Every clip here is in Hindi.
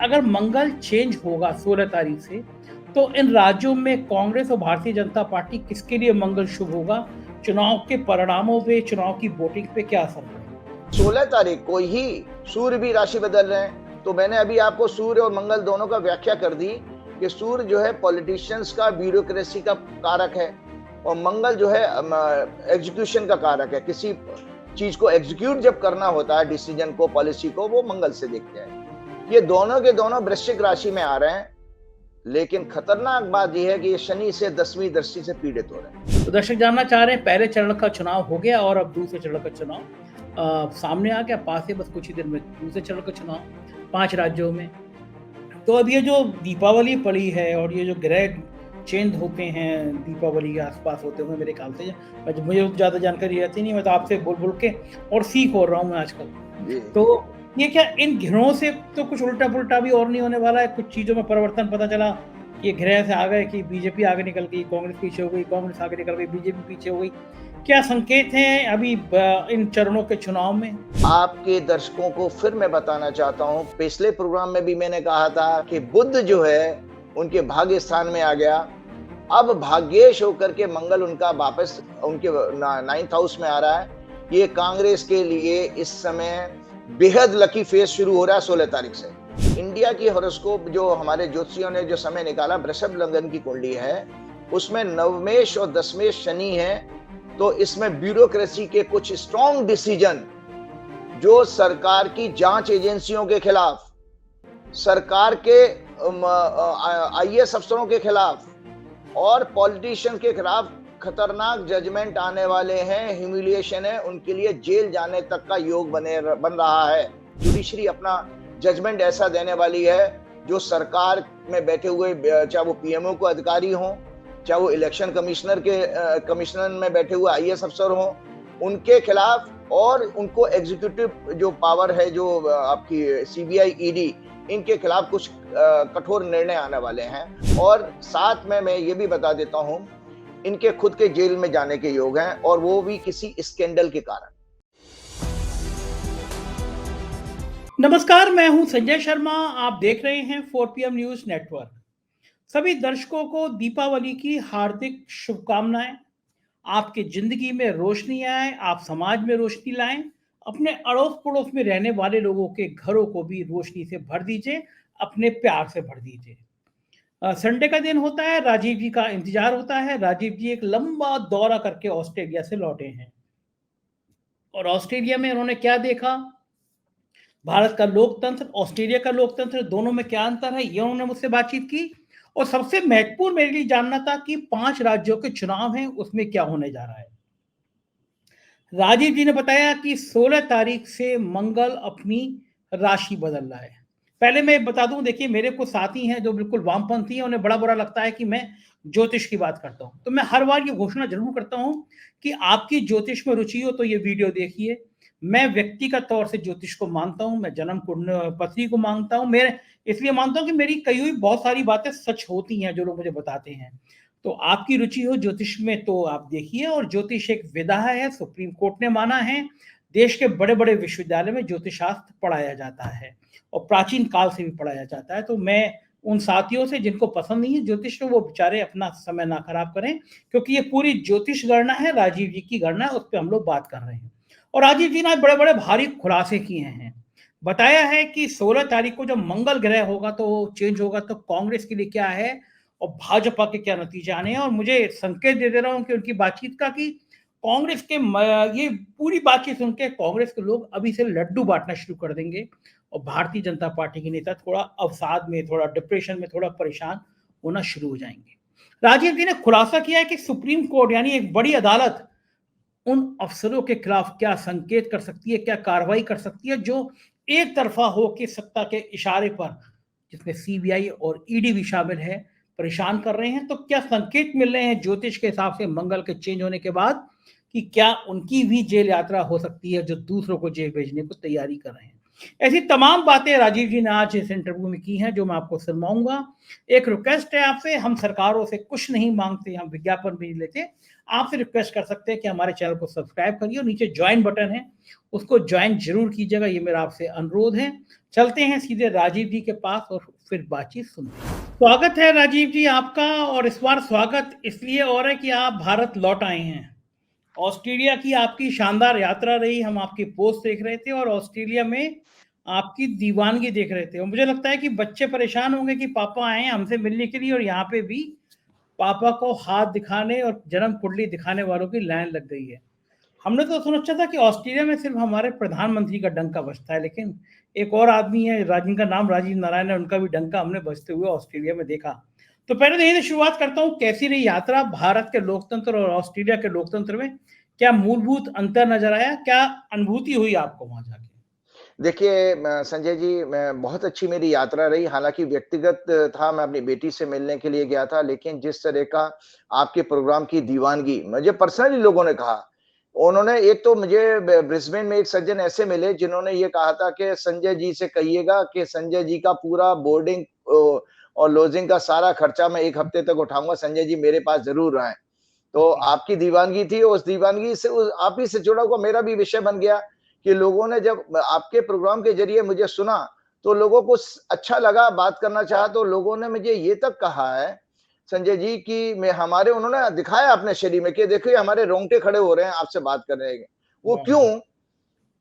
अगर मंगल चेंज होगा 16 तारीख से, तो इन राज्यों में कांग्रेस और भारतीय जनता पार्टी किसके लिए मंगल शुभ होगा? चुनाव के परिणामों पे, चुनाव की वोटिंग पे क्या असर पड़ेगा? 16 तारीख को ही सूर्य भी राशि बदल रहे हैं। तो मैंने अभी आपको सूर्य और मंगल दोनों का व्याख्या कर दी कि सूर्य जो है पॉलिटिशियंस का, ब्यूरोक्रेसी का कारक है और मंगल जो है एग्जीक्यूशन का कारक है। किसी चीज को एग्जीक्यूट जब करना होता है, डिसीजन को, पॉलिसी को, वो मंगल से देखते हैं। ये दोनों के दोनों वृश्चिक राशि में आ रहे हैं, लेकिन खतरनाक बात यह है कि ये शनि से 10वीं दृष्टि से पीड़ित हो रहे हैं। तो दर्शक जानना चाह रहे हैं, पहले चरण का चुनाव हो गया और अब दूसरे चरण का चुनाव सामने आ गया, पास है बस कुछ ही दिन में दूसरे चरण का चुनाव 5 राज्यों में। तो अब ये जो दीपावली पड़ी है और ये जो ग्रह चेंज होते हैं दीपावली के आसपास होते हुए, मेरे ख्याल से मुझे ज़्यादा जानकारी रहती नहीं, मैं तो आपसे बोल बोल के और सीख हो रहा हूँ मैं आजकल। तो ये क्या इन ग्रहों से तो कुछ उल्टा पुल्टा भी और नहीं होने वाला है? कुछ चीज़ों में परिवर्तन पता चला कि ग्रह से आ गए कि बीजेपी आगे निकल गई, कांग्रेस पीछे हो गई, कांग्रेस आगे निकल गई, बीजेपी पीछे हो गई। क्या संकेत हैं अभी इन चरणों के चुनाव में? आपके दर्शकों को फिर मैं बताना चाहता हूं, पिछले प्रोग्राम में भी मैंने कहा था कि बुध जो है उनके भाग्य स्थान में आ गया। अब भाग्येश होकर के मंगल उनका वापस उनके 9th हाउस में आ रहा है। ये कांग्रेस के लिए इस समय बेहद लकी फेज शुरू हो रहा है 16 तारीख से। इंडिया की हॉरोस्कोप जो हमारे ज्योतिषियों ने जो समय निकाला, वृषभ लग्न की कुंडली है, उसमें नवमेश और दशमेश शनि है। तो इसमें ब्यूरोक्रेसी के कुछ स्ट्रॉन्ग डिसीजन जो सरकार की जांच एजेंसियों के खिलाफ, सरकार के आईएएस अफसरों के खिलाफ और पॉलिटिशियन के खिलाफ खतरनाक जजमेंट आने वाले हैं। ह्यूमिलिएशन है, उनके लिए जेल जाने तक का योग बन रहा है। जुडिशरी अपना जजमेंट ऐसा देने वाली है जो सरकार में बैठे हुए, चाहे वो पीएमओ को अधिकारी हों, चाहे वो इलेक्शन कमिश्नर में बैठे हुए आईएएस अफसर हों, उनके खिलाफ, और उनको एग्जीक्यूटिव जो पावर है, जो आपकी सीबीआई, ईडी, इनके खिलाफ कुछ कठोर निर्णय आने वाले हैं। और साथ में मैं ये भी बता देता हूं, इनके खुद के जेल में जाने के योग हैं, और वो भी किसी स्कैंडल के कारण। नमस्कार, मैं हूं संजय शर्मा, आप देख रहे हैं 4PM न्यूज नेटवर्क। सभी दर्शकों को दीपावली की हार्दिक शुभकामनाएं। आपकी जिंदगी में रोशनी आए, आप समाज में रोशनी लाएं, अपने अड़ोस पड़ोस में रहने वाले लोगों के घरों को भी रोशनी से भर दीजिए, अपने प्यार से भर दीजिए। संडे का दिन होता है, राजीव जी का इंतजार होता है। राजीव जी एक लंबा दौरा करके ऑस्ट्रेलिया से लौटे हैं और ऑस्ट्रेलिया में उन्होंने क्या देखा, भारत का लोकतंत्र, ऑस्ट्रेलिया का लोकतंत्र, दोनों में क्या अंतर है, ये उन्होंने मुझसे बातचीत की। और सबसे महत्वपूर्ण मेरे लिए जानना था कि 5 राज्यों के चुनाव हैं, उसमें क्या होने जा रहा है। राजीव जी ने बताया कि 16 तारीख से मंगल अपनी राशि बदल रहा है। पहले मैं बता दूं, देखिए मेरे कुछ साथी हैं जो बिल्कुल वामपंथी हैं, उन्हें बड़ा बुरा लगता है कि मैं ज्योतिष की बात करता हूं। तो मैं हर बार ये घोषणा जरूर करता हूं कि आपकी ज्योतिष में रुचि हो तो ये वीडियो देखिए। मैं व्यक्तिगत तौर से ज्योतिष को मानता हूं, मैं जन्म पत्री को मानता हूं। मैं इसलिए मानता हूं कि मेरी कही हुई बहुत सारी बातें सच होती हैं जो लोग मुझे बताते हैं। तो आपकी रुचि हो ज्योतिष में तो आप देखिए। और ज्योतिष एक विधा है, सुप्रीम कोर्ट ने माना है। देश के बड़े बड़े विश्वविद्यालय में ज्योतिष शास्त्र पढ़ाया जाता है और प्राचीन काल से भी पढ़ाया जाता है। तो मैं उन साथियों से जिनको पसंद नहीं है ज्योतिष, तो वो बेचारे अपना समय ना खराब करें, क्योंकि ये पूरी ज्योतिष गणना है, राजीव जी की गणना है, उस पर हम लोग बात कर रहे हैं। और राजीव जी ने बड़े बड़े भारी खुलासे किए हैं। बताया है कि 16 तारीख को जब मंगल ग्रह होगा तो चेंज होगा, तो कांग्रेस के लिए क्या है और भाजपा के क्या नतीजे आने हैं। और मुझे संकेत दे रहा हूं कि उनकी बातचीत का कि कांग्रेस के ये पूरी बातचीत सुन के कांग्रेस के लोग अभी से लड्डू बांटना शुरू कर देंगे और भारतीय जनता पार्टी के नेता थोड़ा अवसाद में, थोड़ा डिप्रेशन में, थोड़ा परेशान होना शुरू हो जाएंगे। राजीव जी ने खुलासा किया है कि सुप्रीम कोर्ट यानी एक बड़ी अदालत उन अफसरों के खिलाफ क्या संकेत कर सकती है, क्या कार्रवाई कर सकती है जो एक तरफा हो के सत्ता के इशारे पर, जिसमें सीबीआई और ईडी भी शामिल है, परेशान कर रहे हैं। तो क्या संकेत मिल रहे हैं ज्योतिष के हिसाब से मंगल के चेंज होने के बाद कि क्या उनकी भी जेल यात्रा हो सकती है जो दूसरों को जेल भेजने को तैयारी कर रहे हैं। ऐसी तमाम बातें राजीव जी ने आज इस इंटरव्यू में की हैं जो मैं आपको सुनवाऊंगा। एक रिक्वेस्ट है आपसे, हम सरकारों से कुछ नहीं मांगते, हम विज्ञापन भी नहीं लेते। आपसे रिक्वेस्ट कर सकते हैं कि हमारे चैनल को सब्सक्राइब करिए और नीचे ज्वाइन बटन है, उसको ज्वाइन जरूर कीजिएगा, ये मेरा आपसे अनुरोध है। चलते हैं सीधे राजीव जी के पास और फिर बातचीत सुनते हैं। स्वागत है राजीव जी आपका, और इस बार स्वागत इसलिए और है कि आप भारत लौट आए हैं। ऑस्ट्रेलिया की आपकी शानदार यात्रा रही, हम आपकी पोस्ट देख रहे थे और ऑस्ट्रेलिया में आपकी दीवानगी देख रहे थे, और मुझे लगता है कि बच्चे परेशान होंगे कि पापा आए हैं हमसे मिलने के लिए, और यहाँ पे भी पापा को हाथ दिखाने और जन्म कुंडली दिखाने वालों की लाइन लग गई है। हमने तो सोचा था कि ऑस्ट्रेलिया में सिर्फ हमारे प्रधानमंत्री का डंका बजता है, लेकिन एक और आदमी है जिनका नाम राजीव नारायण है, उनका भी डंका हमने बजते हुए ऑस्ट्रेलिया में देखा। तो पहले तो यही शुरुआत करता हूँ, कैसी रही यात्रा? भारत के लोकतंत्र और ऑस्ट्रेलिया के लोकतंत्र में क्या मूलभूत अंतर नजर आया? क्या अनुभूति हुई आपको वहां जाके? देखिए संजय जी, मैं बहुत अच्छी मेरी यात्रा रही। हालाँकि व्यक्तिगत था, मैं अपनी बेटी से मिलने के लिए गया था, लेकिन जिस तरह का आपके प्रोग्राम की दीवानगी, मुझे पर्सनली लोगों ने कहा। उन्होंने एक तो मुझे ब्रिस्बेन में एक सज्जन ऐसे मिले जिन्होंने ये कहा था कि संजय जी से कहिएगा कि संजय जी का पूरा बोर्डिंग और लॉजिंग का सारा खर्चा मैं 1 हफ्ते तक उठाऊँगा, संजय जी मेरे पास ज़रूर रहें। तो आपकी दीवानगी थी, उस दीवानगी से आप ही से जुड़ा हुआ मेरा भी विषय बन गया कि लोगों ने जब आपके प्रोग्राम के ज़रिए मुझे सुना, तो लोगों को अच्छा लगा, बात करना चाहा, तो लोगों ने मुझे ये तक कहा है, संजय जी, कि उन्होंने दिखाया अपने शरीर में कि देखिए हमारे रोंगटे खड़े हो रहे हैं आपसे बात करने के। वो क्यों?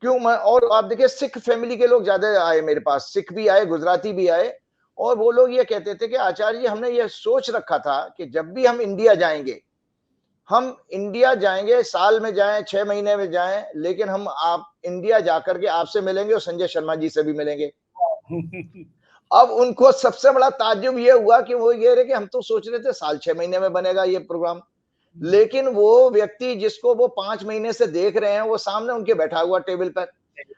क्यों मैं और आप देखिए सिख फैमिली के लोग ज़्यादा आए मेरे पास, सिख भी आए, गुजराती भी आए, और वो लोग ये कहते थे कि आचार्य जी, हमने ये सोच रखा था कि जब भी हम इंडिया जाएँगे, साल में जाएँ, 6 महीने में जाएँ, लेकिन हम आप इंडिया जाकर के आपसे मिलेंगे और संजय शर्मा जी से भी मिलेंगे। अब उनको सबसे बड़ा ताज्जुब ये हुआ कि वो ये रहे कि हम तो सोच रहे थे साल 6 महीने में बनेगा ये प्रोग्राम। लेकिन वो व्यक्ति जिसको वो 5 महीने से देख रहे हैं, वो सामने उनके बैठा हुआ टेबल पर।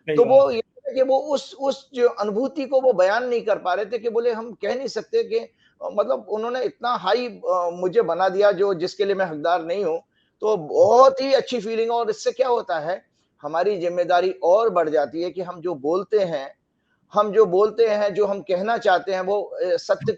तो वो ये है कि वो उस जो अनुभूति को वो बयान नहीं कर पा रहे थे कि बोले हम कह नहीं सकते कि मतलब उन्होंने इतना हाई मुझे बना दिया जो जिसके लिए मैं हकदार नहीं हूँ। तो बहुत ही अच्छी फीलिंग, और इससे क्या होता है, हमारी ज़िम्मेदारी और बढ़ जाती है कि हम जो बोलते हैं, जो हम कहना चाहते हैं, वो सत्य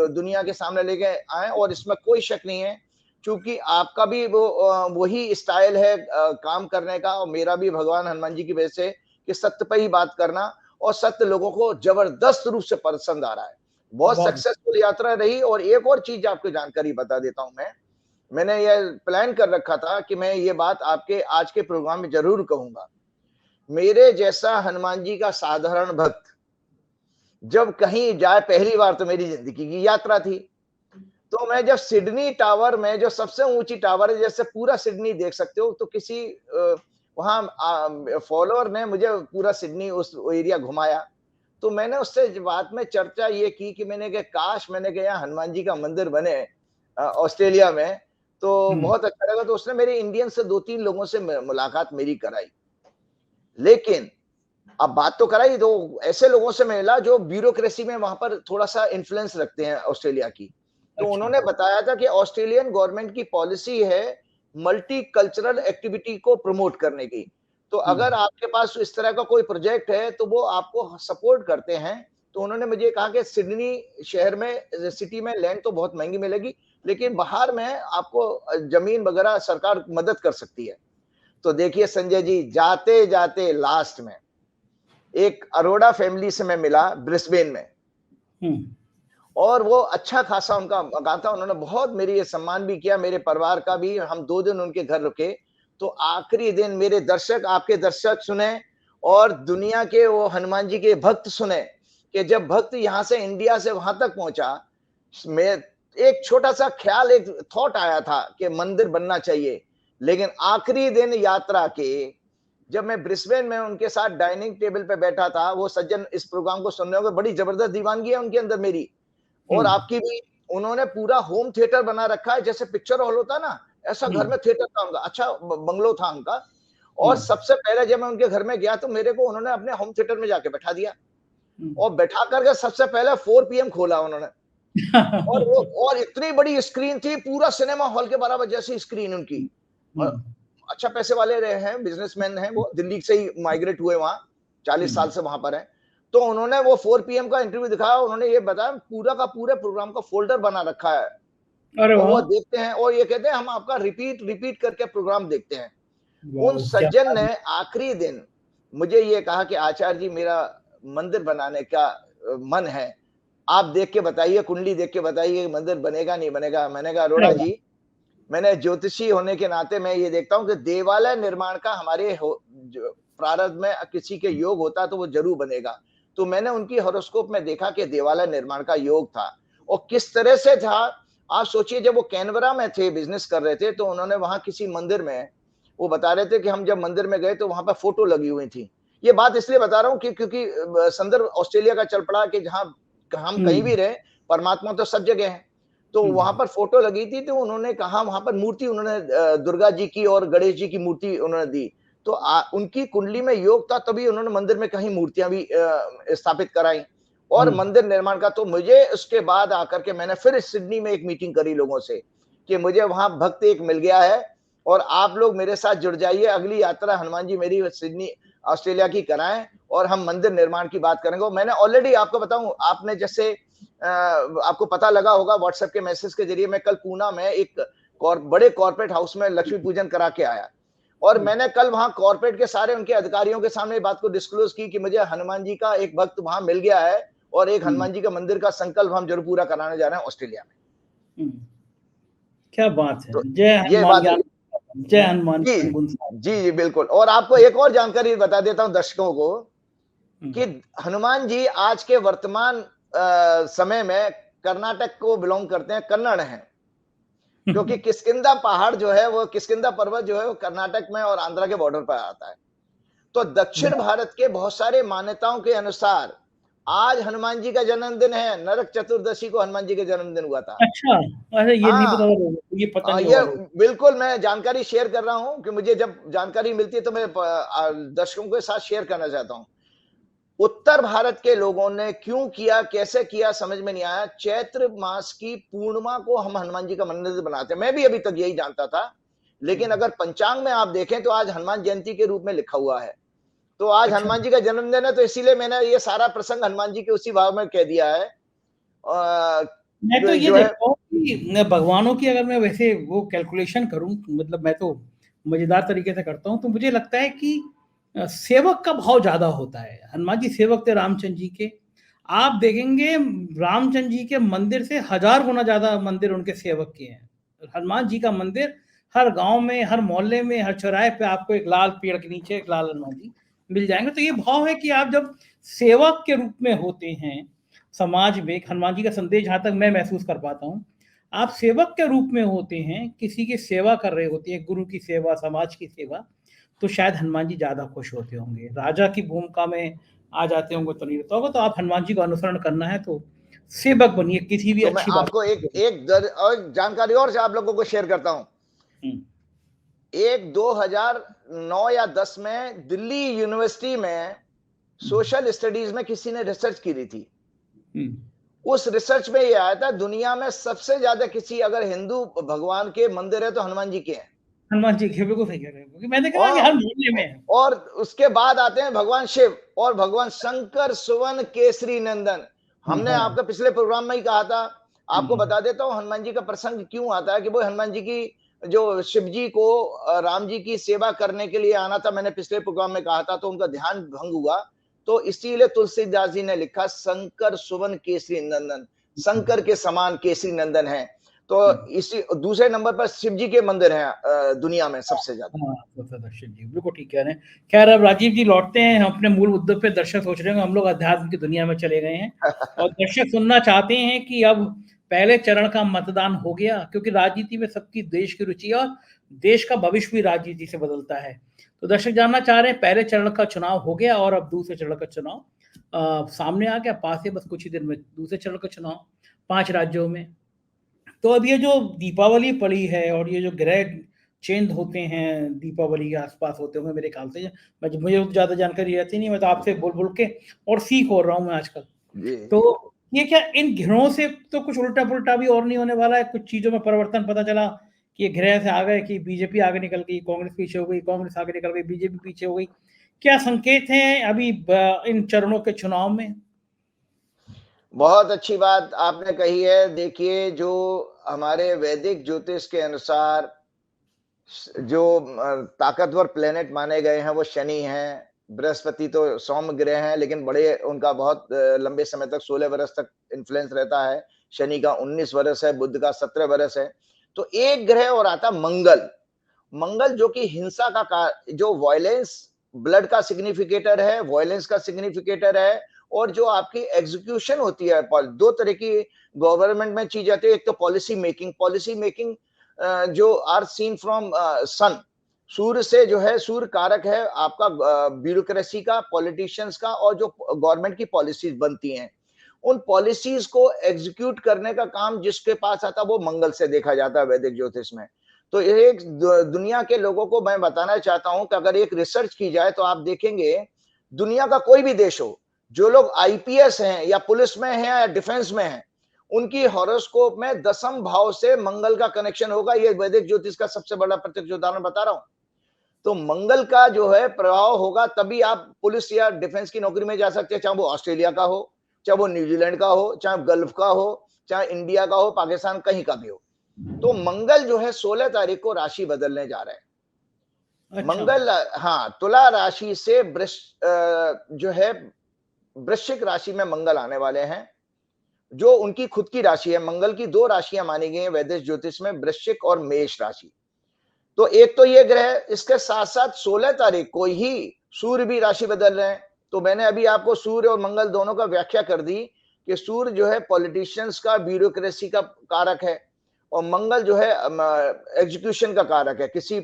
दुनिया के सामने लेके आएँ, और इसमें कोई शक नहीं है। चूँकि आपका भी वो वही स्टाइल है काम करने का, और मेरा भी भगवान हनुमान जी की वजह से कि सत्य पे ही बात करना, और सत्य लोगों को जबरदस्त रूप से पसंद आ रहा है। बहुत सक्सेसफुल यात्रा रही, और एक और चीज़ आपको जानकारी बता देता हूँ मैं। मैंने ये प्लान कर रखा था कि मैं ये बात आपके आज के प्रोग्राम में ज़रूर कहूँगा। मेरे जैसा हनुमान जी का साधारण भक्त जब कहीं जाए, पहली बार तो मेरी ज़िंदगी की यात्रा थी। तो मैं जब सिडनी टावर में, जो सबसे ऊँची टावर है, जैसे पूरा सिडनी देख सकते हो, तो किसी वहाँ फॉलोअर ने मुझे पूरा सिडनी उस एरिया घुमाया। तो मैंने उससे बात में चर्चा ये की कि मैंने कहा काश मैंने कहा यहाँ हनुमान जी का मंदिर बने ऑस्ट्रेलिया में, तो बहुत अच्छा लगा। तो उसने मेरे इंडियन से 2-3 लोगों से मुलाकात मेरी कराई। लेकिन अब बात तो कराई, तो ऐसे लोगों से मिला जो ब्यूरोक्रेसी में वहाँ पर थोड़ा-सा इन्फ्लुएंस रखते हैं ऑस्ट्रेलिया की। तो उन्होंने बताया था कि ऑस्ट्रेलियन गवर्नमेंट की पॉलिसी है मल्टीकल्चरल एक्टिविटी को प्रमोट करने की। तो अगर आपके पास इस तरह का कोई प्रोजेक्ट है, तो वो आपको सपोर्ट करते हैं। तो उन्होंने मुझे कहा कि सिडनी शहर में, सिटी में लैंड तो बहुत महँगी मिलेगी, लेकिन बाहर में आपको ज़मीन वगैरह सरकार मदद कर सकती है। तो देखिए संजय जी, जाते-जाते लास्ट में एक अरोड़ा फैमिली से मैं मिला ब्रिस्बेन में। और वो अच्छा खासा उनका मकान था, उन्होंने बहुत मेरी ये सम्मान भी किया, मेरे परिवार का भी। हम 2 दिन उनके घर रुके। तो आखिरी दिन मेरे दर्शक, आपके दर्शक सुने, और दुनिया के वो हनुमान जी के भक्त सुने कि जब भक्त यहाँ से इंडिया से वहां तक पहुंचा, मैं एक छोटा-सा ख्याल, एक थॉट आया था कि मंदिर बनना चाहिए। लेकिन आखिरी दिन यात्रा के जब मैं ब्रिस्बेन में उनके साथ डाइनिंग टेबल पे बैठा था, वो सज्जन इस प्रोग्राम को सुनने होंगे, बड़ी जबरदस्त दीवानगी है उनके अंदर मेरी और आपकी भी। उन्होंने पूरा होम थिएटर बना रखा है, जैसे पिक्चर हॉल होता है ना, ऐसा घर में थिएटर था उनका, अच्छा बंगलो था उनका। और सबसे पहले जब मैं उनके घर में गया, तो मेरे को उन्होंने अपने होम थिएटर में जाके बैठा दिया, और बैठा करके सबसे पहले 4 पीएम खोला उन्होंने। और वो, और इतनी बड़ी स्क्रीन थी, पूरा सिनेमा हॉल के बराबर जैसी स्क्रीन उनकी। और अच्छा पैसे वाले रहे हैं, बिजनेसमैन हैं, वो दिल्ली से ही माइग्रेट हुए वहां। 40 साल से वहां पर है। तो उन्होंने वो 4 PM का इंटरव्यू दिखाया, उन्होंने ये बताया पूरा का पूरे प्रोग्राम का फोल्डर बना रखा है अरे और वाह! वो देखते हैं और ये कहते हैं हम आपका रिपीट करके प्रोग्राम देखते हैं। उन वाओ! क्या सज्जन बात ने है। आखिरी दिन मुझे ये कहा कि आचार्य जी मेरा मंदिर बनाने का मन है, आप देख के बताइए, कुंडली देख के बताइए कि मंदिर बनेगा नहीं बनेगा। मैंने कहा अरे अरोड़ा वाह! जी, मैंने ज्योतिषी होने के नाते मैं ये देखता हूँ कि देवालय निर्माण का हमारे जो प्रारब्ध में किसी के योग होता है तो वो जरूर बनेगा। तो मैंने उनकी हॉरोस्कोप में देखा कि देवालय निर्माण का योग था और किस तरह से था। आप सोचिए, जब वो कैनबरा में थे, बिजनेस कर रहे थे, तो उन्होंने वहां किसी मंदिर में वो बता रहे थे कि हम जब मंदिर में गए तो वहां पर फोटो लगी हुई थी। ये बात इसलिए बता रहा हूँ कि क्योंकि संदर्भ ऑस्ट्रेलिया का चल पड़ा कि जहां हम कहीं भी हुँ, रहे, परमात्मा तो सब जगह है। तो हुँ, वहां पर फोटो लगी थी, तो उन्होंने कहा वहां पर मूर्ति उन्होंने दुर्गा जी की और गणेश जी की मूर्ति उन्होंने दी। तो उनकी कुंडली में योग था, तभी उन्होंने मंदिर में कहीं मूर्तियां भी स्थापित कराई और हुँ, मंदिर निर्माण का। तो मुझे उसके बाद आकर के मैंने फिर सिडनी में एक मीटिंग करी लोगों से कि मुझे वहां भक्त एक मिल गया है और आप लोग मेरे साथ जुड़ जाइए। अगली यात्रा हनुमान जी मेरी सिडनी ऑस्ट्रेलिया की कराएं और हम मंदिर निर्माण की बात करेंगे। और मैंने ऑलरेडी आपको बताऊं, आपने जैसे आपको पता लगा होगा व्हाट्सएप के मैसेज के जरिए, मैं कल पूना में एक बड़े कॉर्पोरेट हाउस में लक्ष्मी पूजन करा के आया और हुँ। मैंने कल वहां कॉर्पोरेट के सारे उनके अधिकारियों के सामने बात को डिस्क्लोज की कि मुझे हनुमान जी का एक भक्त वहां मिल गया है और एक हुँ, हनुमान जी का मंदिर का संकल्प हम जरूर पूरा कराने जा रहे हैं ऑस्ट्रेलिया में। हुँ। क्या बात है! तो जय ये हनुमान बात हुई। ज्ञान जय हनुमान जी ज्ञान गुण सागर। जी जी बिल्कुल। और आपको एक और जानकारी बता देता हूं दर्शकों को हुँ, कि हनुमान जी आज के वर्तमान समय में कर्नाटक को बिलोंग करते हैं, कन्नड़ हैं। क्योंकि किष्किंधा पहाड़ जो है, वो किष्किंधा पर्वत जो है वो कर्नाटक में और आंध्र के बॉर्डर पर आता है। तो दक्षिण वाह! भारत के बहुत सारे मान्यताओं के अनुसार आज हनुमान जी का जन्मदिन है। नरक चतुर्दशी को हनुमान जी का जन्मदिन हुआ था। अच्छा, अरे ये नहीं पता हाँ, था लोगों को, ये पता नहीं ये होगा लोगों बिल्कुल मैं जानकारी शेयर कर रहा हूं कि मुझे जब जानकारी मिलती है तो मैं दर्शकों के साथ शेयर करना चाहता हूं। उत्तर भारत के लोगों ने क्यों किया, कैसे किया, समझ में नहीं आया। चैत्र मास की पूर्णिमा को हम हनुमान जी का मंदिर बनाते हैं। मैं भी अभी तक यही जानता था, को। लेकिन अगर पंचांग में आप देखें तो आज हनुमान जयंती के रूप में लिखा हुआ है। तो आज अच्छा, हनुमान जी का जन्मदिन है, तो इसीलिए मैंने ये सारा प्रसंग हनुमान जी के उसी भाव में कह दिया है। मैं तो ये जो है देखता हूँ कि भगवानों की अगर मैं वैसे वो कैलकुलेशन करूँ, मतलब मैं तो मज़ेदार तरीके से करता हूँ, तो मुझे लगता है कि सेवक का भाव ज़्यादा होता है। हनुमान जी सेवक थे रामचंद्र जी के। आप देखेंगे रामचंद्र जी के मंदिर से 1000 गुना ज़्यादा मंदिर उनके सेवक के हैं। हनुमान जी का मंदिर हर गाँव में, हर मोहल्ले में, हर चौराहे पे आपको एक लाल पेड़ के नीचे एक लाल हनुमान जी मिल जाएँगे। तो ये भाव है कि आप जब सेवक के रूप में होते हैं समाज में, एक हनुमान जी का संदेश जहाँ तक मैं महसूस कर पाता हूँ, आप सेवक के रूप में होते हैं, किसी की सेवा कर रहे होते हैं, गुरु की सेवा, समाज की सेवा, तो शायद हनुमान जी ज़्यादा खुश होते होंगे। राजा की भूमिका में आ जाते होंगे तो नहीं होता होगा, तो आप हनुमान जी का अनुसरण करना है तो सेवक बनिए, किसी भी तो मैं अच्छी बात आपको एक एक और जानकारी और से आप लोगों को शेयर करता हूं। हुँ, एक 2009 या 10 में दिल्ली यूनिवर्सिटी में हुँ, सोशल स्टडीज में किसी ने रिसर्च की थी। हुँ। उस रिसर्च में ये आया था दुनिया में सबसे ज्यादा किसी अगर हिंदू भगवान के मंदिर है तो हनुमान जी के हैं। हनुमान जी के बिल्कुल सही कह रहे हैं, क्योंकि मैंने कहा कि हर और मोहल्ले में है। और उसके बाद आते हैं भगवान शिव और भगवान शंकर सुवन केसरी नंदन। हाँ, हमने हाँ। आपके पिछले प्रोग्राम में ही कहा था। आपको हुँ, बता देता हूँ हनुमान जी का प्रसंग क्यों आता है कि वो हनुमान जी की जो शिव जी को राम जी की सेवा करने के लिए आना था। मैंने पिछले प्रोग्राम में कहा था तो उनका ध्यान भंग हुआ, तो इसीलिए तुलसीदास जी ने लिखा शंकर सुवन केसरी नंदन, हुँ, शंकर के समान केसरी नंदन है। तो हुँ। इसी दूसरे नंबर पर शिव जी के मंदिर हैं दुनिया में सबसे ज्यादा। हाँ, दर्शन जी, बिल्कुल ठीक कह रहे हैं। ख़ैर अब राजीव जी लौटते हैं, हम अपने मूल मुद्दे पे। दर्शक सोच रहे हैं हम लोग अध्यात्म की दुनिया में चले गए हैं और दर्शक सुनना चाहते हैं कि अब पहले चरण का मतदान हो गया, क्योंकि राजनीति में सबकी देश की रुचि है और देश का भविष्य भी राजनीति से बदलता है। तो दर्शक जानना चाह रहे हैं पहले चरण का चुनाव हो गया और अब दूसरे चरण का चुनाव सामने आ गया, पास है बस कुछ ही दिन में दूसरे चरण का चुनाव 5 राज्यों में। तो अब ये जो दीपावली पड़ी है और ये जो ग्रह चेंज होते हैं दीपावली के आसपास होते होंगे मेरे ख्याल से, मुझे ज़्यादा जानकारी रहती नहीं, मैं तो आपसे बोल बोल के और सीख हो रहा हूँ मैं आजकल। जी तो ये क्या इन ग्रहों से तो कुछ उल्टा पुल्टा भी और नहीं होने वाला है? कुछ चीज़ों में परिवर्तन पता चला कि ये ग्रह से आ गए कि बीजेपी आगे निकल गई, कांग्रेस पीछे हो गई, कांग्रेस आगे निकल गई, बीजेपी पीछे हो गई। क्या संकेत हैं अभी इन चरणों के चुनाव में? बहुत अच्छी बात आपने कही है। देखिए, जो हमारे वैदिक ज्योतिष के अनुसार जो ताकतवर प्लेनेट माने गए हैं वो शनि हैं, बृहस्पति तो सौम्य ग्रह हैं, लेकिन बड़े उनका बहुत लंबे समय तक 16 वर्ष तक इन्फ्लुएंस रहता है। शनि का 19 वर्ष है, बुध का 17 वर्ष है। तो एक ग्रह और आता मंगल। मंगल जो कि हिंसा का जो वायलेंस, ब्लड का सिग्निफिकेटर है, वायलेंस का सिग्निफिकेटर है, और जो आपकी एग्जीक्यूशन होती है, दो तरह की गवर्नमेंट में चीज आती है। एक तो पॉलिसी मेकिंग जो आर सीन फ्रॉम सन, सूर्य से जो है, सूर्य कारक है आपका ब्यूरोक्रेसी का, पॉलिटिशियंस का, और जो गवर्नमेंट की पॉलिसीज बनती हैं, उन पॉलिसीज को एग्जीक्यूट करने का काम जिसके पास आता है वो मंगल से देखा जाता है वैदिक ज्योतिष में। तो एक दुनिया के लोगों को मैं बताना चाहता हूं कि अगर एक रिसर्च की जाए तो आप देखेंगे, दुनिया का कोई भी देश हो, जो लोग आईपीएस हैं या पुलिस में हैं या डिफेंस में हैं, उनकी हॉरोस्कोप में दशम भाव से मंगल का कनेक्शन होगा। ये वैदिक ज्योतिष का सबसे बड़ा प्रत्यक्ष उदाहरण बता रहा हूं। तो मंगल का जो है प्रभाव होगा, तभी आप पुलिस या डिफेंस की नौकरी में जा सकते हैं, चाहे वो ऑस्ट्रेलिया का हो, चाहे वो न्यूजीलैंड का हो, चाहे गल्फ का हो, चाहे इंडिया का हो, पाकिस्तान, कहीं का भी हो। तो मंगल जो है 16 तारीख को राशि बदलने जा रहा है। अच्छा। मंगल, हाँ, तुला राशि से जो है वृश्चिक राशि में मंगल आने वाले हैं, जो उनकी खुद की राशि है। मंगल की दो राशियां मानी गई हैं वैदिक ज्योतिष में, वृश्चिक और मेष राशि। तो एक तो ये ग्रह, इसके साथ साथ 16 तारीख को ही सूर्य भी राशि बदल रहे हैं। तो मैंने अभी आपको सूर्य और मंगल दोनों का व्याख्या कर दी कि सूर्य जो है पॉलिटिशियंस का, ब्यूरोक्रेसी का कारक है, और मंगल जो है एग्जीक्यूशन का कारक है। किसी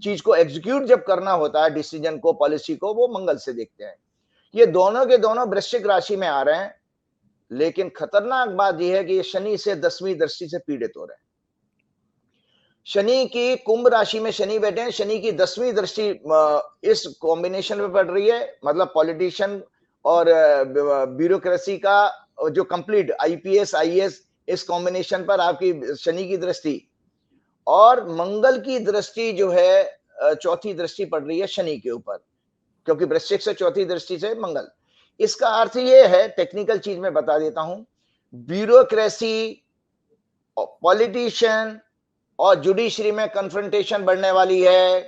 चीज को एग्जीक्यूट जब करना होता है, डिसीजन को, पॉलिसी को, वो मंगल से देखते हैं। ये दोनों के दोनों वृश्चिक राशि में आ रहे हैं, लेकिन खतरनाक बात यह है कि ये शनि से 10वीं दृष्टि से पीड़ित हो रहे हैं। शनि की कुंभ राशि में शनि बैठे हैं, शनि की 10वीं दृष्टि इस कॉम्बिनेशन में पड़ रही है, मतलब पॉलिटिशियन और ब्यूरोक्रेसी का जो कंप्लीट आईपीएस आईएएस, इस कॉम्बिनेशन पर आपकी शनि की दृष्टि, और मंगल की दृष्टि जो है चौथी दृष्टि पड़ रही है शनि के ऊपर, क्योंकि वृश्चिक से चौथी दृष्टि से मंगल। इसका अर्थ ये है, टेक्निकल चीज में बता देता हूं, ब्यूरोक्रेसी, पॉलिटिशियन और जुडिशरी में कन्फ्रंटेशन बढ़ने वाली है।